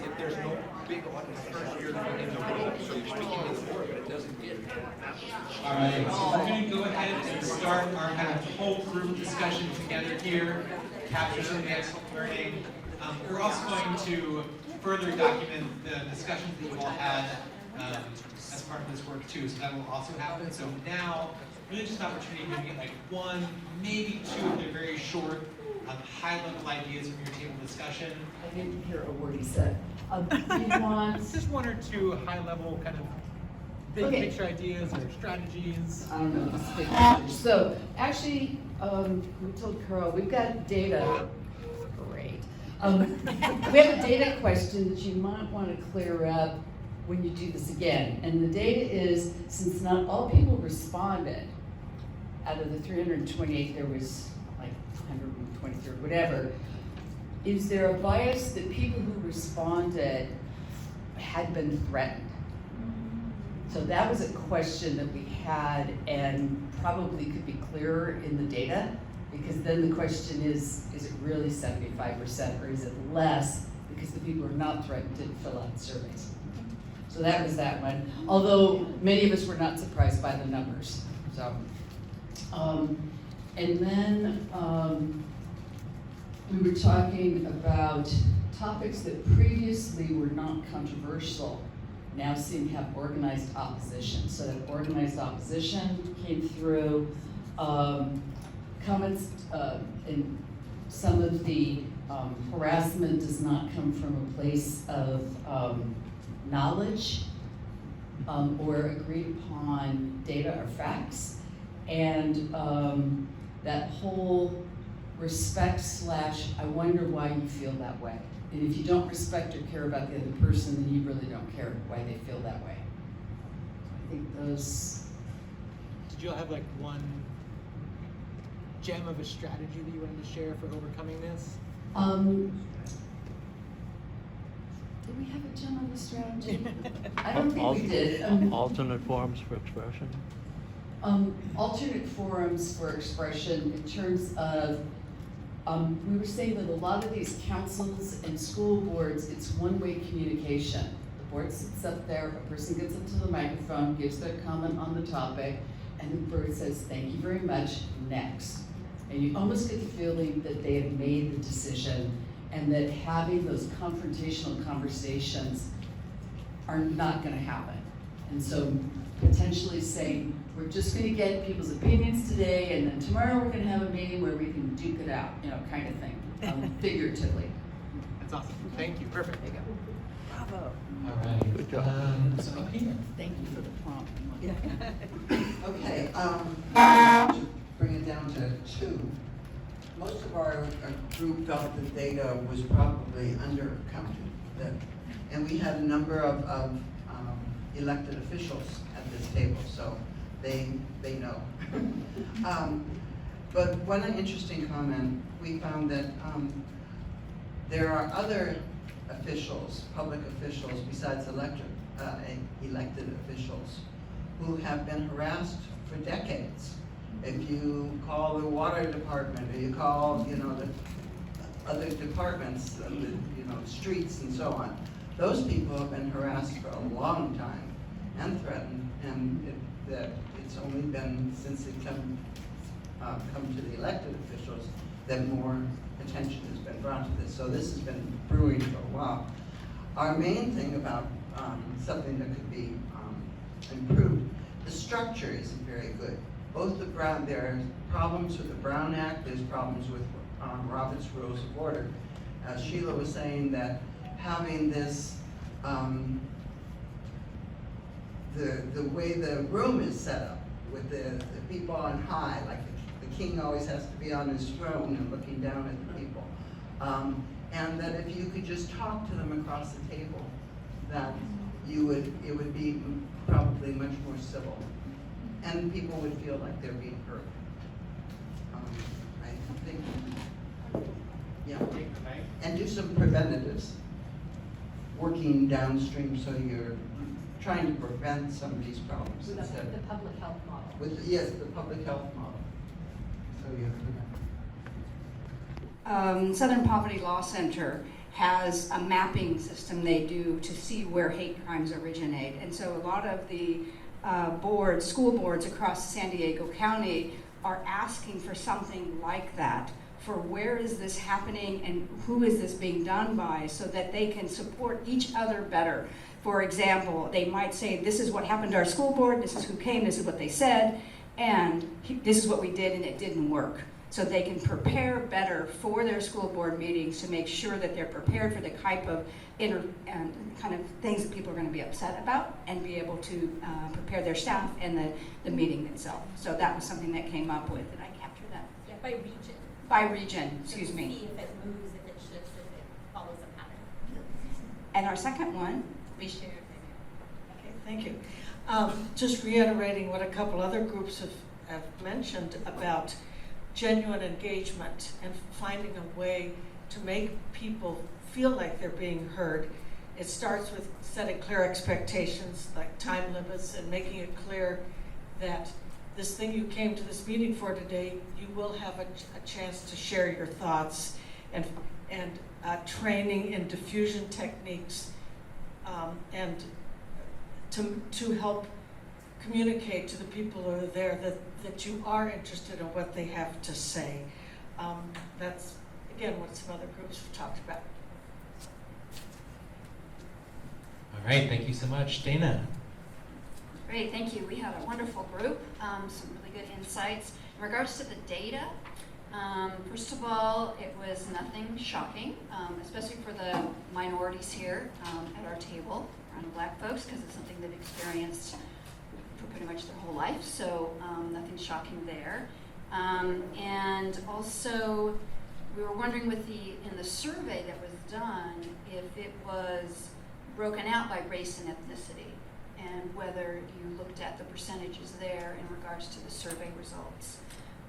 If there's no big audience first, you're not in the room, so you're speaking before, but it doesn't get.
All right, so we're going to go ahead and start our kind of whole group discussion together here, capture some of the excellent learning. We're also going to further document the discussions that you all had as part of this work too, so that will also happen. So now, really just an opportunity to get like 1, maybe 2 of the very short, high-level ideas from your table discussion.
I didn't hear a word he said. You want
just 1 or 2 high-level kind of big picture ideas or strategies.
I don't know, just big picture. So actually, we told Carl we've got data. Great. We have a data question that you might want to clear up when you do this again. And the data is, since not all people responded, out of the 328, there was like 123 or whatever. Is there a bias that people who responded had been threatened? So that was a question that we had and probably could be clearer in the data, because then the question is it really 75% or is it less because the people who are not threatened didn't fill out the surveys? So that was that one, although many of us were not surprised by the numbers. So, and then we were talking about topics that previously were not controversial now seem to have organized opposition. So that organized opposition came through. Comments in some of the harassment does not come from a place of knowledge or agreed upon data or facts. And that whole respect / I wonder why you feel that way. And if you don't respect or care about the other person, then you really don't care why they feel that way. I think those.
Did you all have like one gem of a strategy that you wanted to share for overcoming this?
Did we have a gem of a strategy? I don't think we did.
Alternate forms for expression?
Alternate forums for expression in terms of, we were saying that a lot of these councils and school boards, it's one-way communication. The board sits up there, a person gets up to the microphone, gives their comment on the topic, and the board says, thank you very much, next. And you almost get the feeling that they have made the decision and that having those confrontational conversations are not gonna happen. And so potentially saying, we're just gonna get people's opinions today, and then tomorrow we're gonna have a meeting where we can duke it out, you know, kind of thing, figuratively.
That's awesome. Thank you. Perfect.
There you go.
Bravo.
All right.
Good job.
So up here.
Thank you for the prompt.
Okay, to bring it down to 2, most of our group felt the data was probably undercounted. And we had a number of elected officials at this table, so they know. But one interesting comment, we found that there are other officials, public officials, besides elected officials, who have been harassed for decades. If you call the water department, or you call, you know, the other departments, you know, streets and so on, those people have been harassed for a long time and threatened, and it's only been since they come to the elected officials that more attention has been brought to this. So this has been brewing for a while. Our main thing about something that could be improved, the structure isn't very good. There are problems with the Brown Act, there's problems with Robert's Rules of Order. Sheila was saying that having this, the way the room is set up with the people on high, like the king always has to be on his throne and looking down at the people. And that if you could just talk to them across the table, that it would be probably much more civil. And people would feel like they're being heard. I think, yeah. And do some preventatives, working downstream so you're trying to prevent some of these problems.
With the public health model.
Yes, the public health model. So you
Southern Poverty Law Center has a mapping system they do to see where hate crimes originate. And so a lot of the school boards across San Diego County are asking for something like that, for where is this happening and who is this being done by, so that they can support each other better. For example, they might say, this is what happened to our school board, this is who came, this is what they said, and this is what we did and it didn't work. So they can prepare better for their school board meetings to make sure that they're prepared for the type of kind of things that people are going to be upset about, and be able to prepare their staff and the meeting itself. So that was something that came up with. Did I capture that?
Yeah, by region.
By region, excuse me.
See if it moves, if it shifts, if it follows a pattern.
And our second one,
We shared.
Okay, thank you. Just reiterating what a couple other groups have mentioned about genuine engagement and finding a way to make people feel like they're being heard. It starts with setting clear expectations, like time limits, and making it clear that this thing you came to this meeting for today, you will have a chance to share your thoughts, and training in diffusion techniques, and to help communicate to the people who are there that you are interested in what they have to say. That's, again, what some other groups have talked about.
All right, thank you so much. Dana.
Great, thank you. We had a wonderful group, some really good insights. In regards to the data, First of all, it was nothing shocking, especially for the minorities here at our table, around the Black folks, because it's something they've experienced for pretty much their whole life, so nothing shocking there. And also, we were wondering in the survey that was done, if it was broken out by race and ethnicity, and whether you looked at the percentages there in regards to the survey results.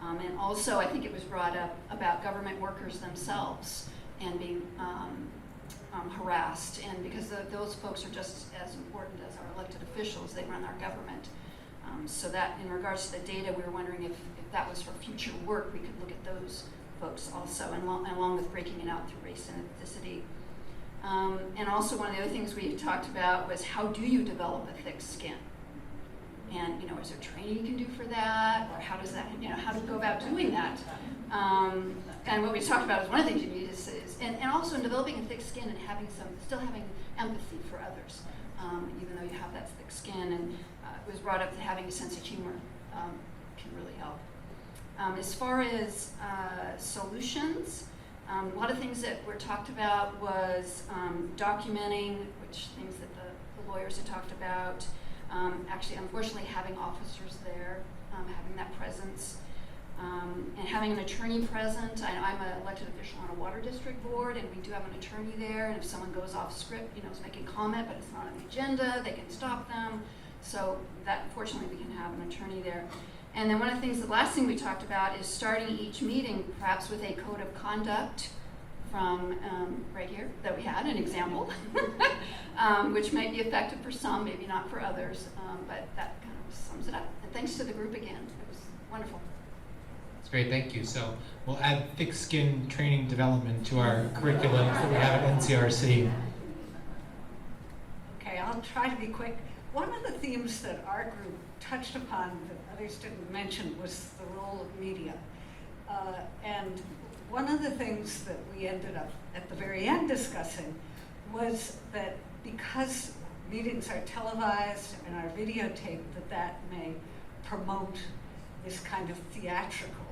And also, I think it was brought up about government workers themselves and being harassed, and because those folks are just as important as our elected officials, they run our government. So that, in regards to the data, we were wondering if that was for future work, we could look at those folks also, and along with breaking it out through race and ethnicity. And also, one of the other things we talked about was, how do you develop a thick skin? And, is there training you can do for that? Or how does that, how to go about doing that? And what we talked about is one of the things you need is and also in developing a thick skin and still having empathy for others, even though you have that thick skin. And it was brought up that having a sense of humor can really help. As far as solutions, a lot of things that were talked about was documenting, which things that the lawyers had talked about. Actually, unfortunately, having officers there, having that presence, and having an attorney present. I'm an elected official on a water district board, and we do have an attorney there, and if someone goes off script, is making comment, but it's not on the agenda, they can stop them. So that, fortunately, we can have an attorney there. And then one of the last thing we talked about is starting each meeting perhaps with a code of conduct from right here that we had, an example, which might be effective for some, maybe not for others, but that kind of sums it up. And thanks to the group again, it was wonderful.
That's great, thank you. So we'll add thick skin training development to our curriculum that we have at NCRC.
Okay, I'll try to be quick. One of the themes that our group touched upon that others didn't mention was the role of media. And one of the things that we ended up at the very end discussing was that because meetings are televised and are videotaped, that may promote this kind of theatrical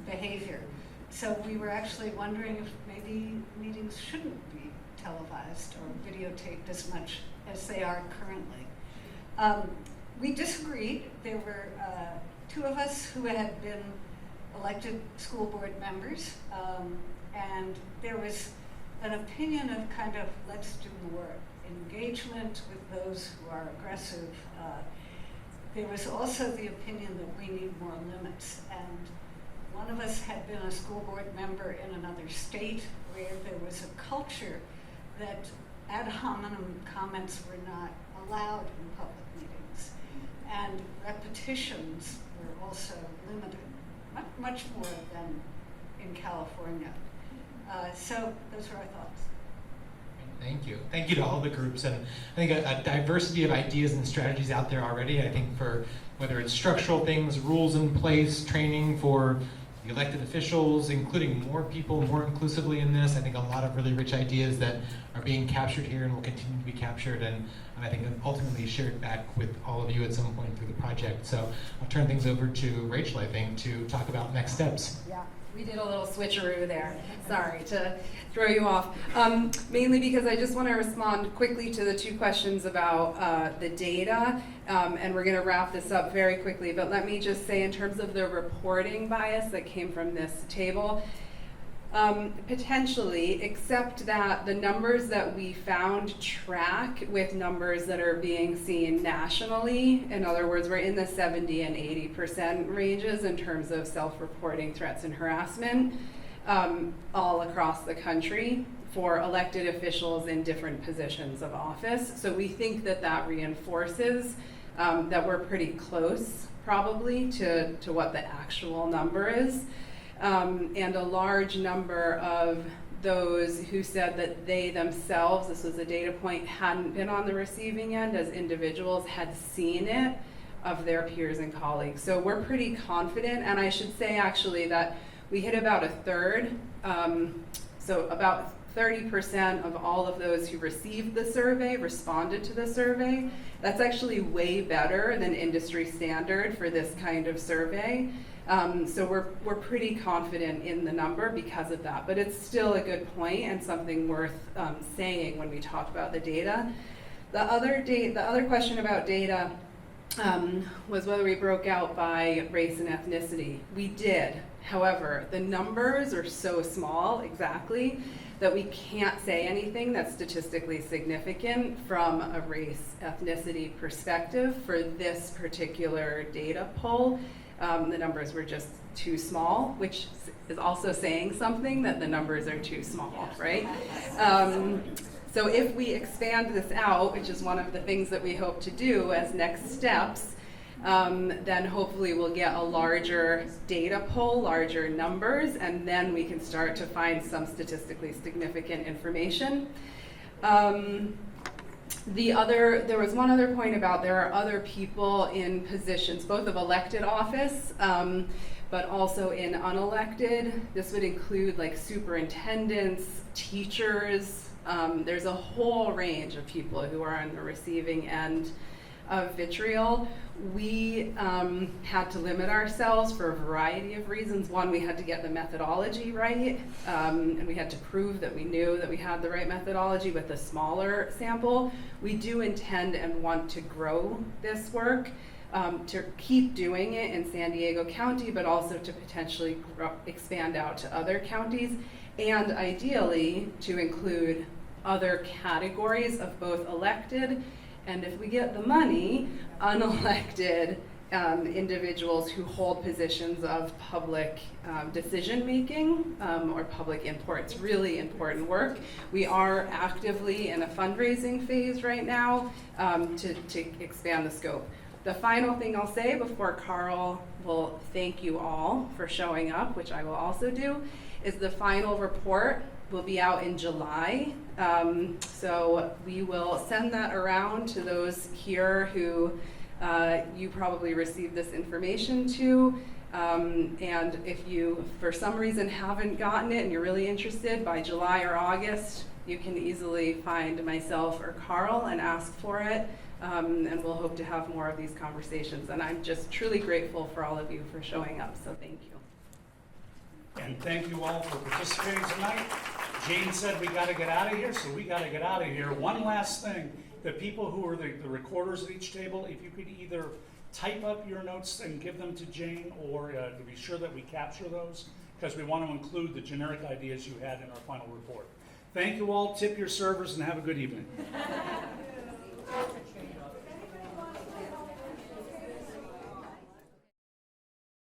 behavior. So we were actually wondering if maybe meetings shouldn't be televised or videotaped as much as they are currently. We disagreed. There were two of us who had been elected school board members, and there was an opinion of kind of, let's do more engagement with those who are aggressive. There was also the opinion that we need more limits, and one of us had been a school board member in another state where there was a culture that ad hominem comments were not allowed in public meetings, and repetitions were also limited, much more than in California. So those are our thoughts.
Thank you. Thank you to all the groups, and I think a diversity of ideas and strategies out there already. I think for whether it's structural things, rules in place, training for the elected officials, including more people more inclusively in this. I think a lot of really rich ideas that are being captured here and will continue to be captured, and I think ultimately shared back with all of you at some point through the project. So I'll turn things over to Rachel, I think, to talk about next steps.
Yeah, we did a little switcheroo there. Sorry to throw you off. Mainly because I just want to respond quickly to the two questions about the data, and we're going to wrap this up very quickly. But let me just say, in terms of the reporting bias that came from this table, potentially, except that the numbers that we found track with numbers that are being seen nationally. In other words, we're in the 70 and 80% ranges in terms of self-reporting threats and harassment all across the country for elected officials in different positions of office. So we think that that reinforces that we're pretty close, probably, to what the actual number is. And a large number of those who said that they themselves, this was a data point, hadn't been on the receiving end as individuals, had seen it of their peers and colleagues. So we're pretty confident, and I should say actually that we hit about a third, so about 30% of all of those who received the survey responded to the survey. That's actually way better than industry standard for this kind of survey. So we're pretty confident in the number because of that, but it's still a good point and something worth saying when we talk about the data. The other question about data was whether we broke out by race and ethnicity. We did. However, the numbers are so small exactly that we can't say anything that's statistically significant from a race ethnicity perspective for this particular data poll. The numbers were just too small, which is also saying something that the numbers are too small, right? So if we expand this out, which is one of the things that we hope to do as next steps, then hopefully we'll get a larger data pool, larger numbers, and then we can start to find some statistically significant information. There was one other point about there are other people in positions, both of elected office, but also in unelected. This would include like superintendents, teachers. There's a whole range of people who are on the receiving end of vitriol. We had to limit ourselves for a variety of reasons. One, we had to get the methodology right, and we had to prove that we knew that we had the right methodology with a smaller sample. We do intend and want to grow this work, to keep doing it in San Diego County, but also to potentially expand out to other counties, and ideally to include other categories of both elected and, if we get the money, unelected individuals who hold positions of public decision making or public import. It's really important work. We are actively in a fundraising phase right now to expand the scope. The final thing I'll say before Carl will thank you all for showing up, which I will also do, is the final report will be out in July. So we will send that around to those here who you probably received this information to. And if you, for some reason, haven't gotten it and you're really interested, by July or August, you can easily find myself or Carl and ask for it. And we'll hope to have more of these conversations. And I'm just truly grateful for all of you for showing up, so thank you.
And thank you all for participating tonight. Jane said we got to get out of here, so we got to get out of here. One last thing, the people who are the recorders at each table, if you could either type up your notes and give them to Jane, or to be sure that we capture those, because we want to include the generic ideas you had in our final report. Thank you all, tip your servers, and have a good evening.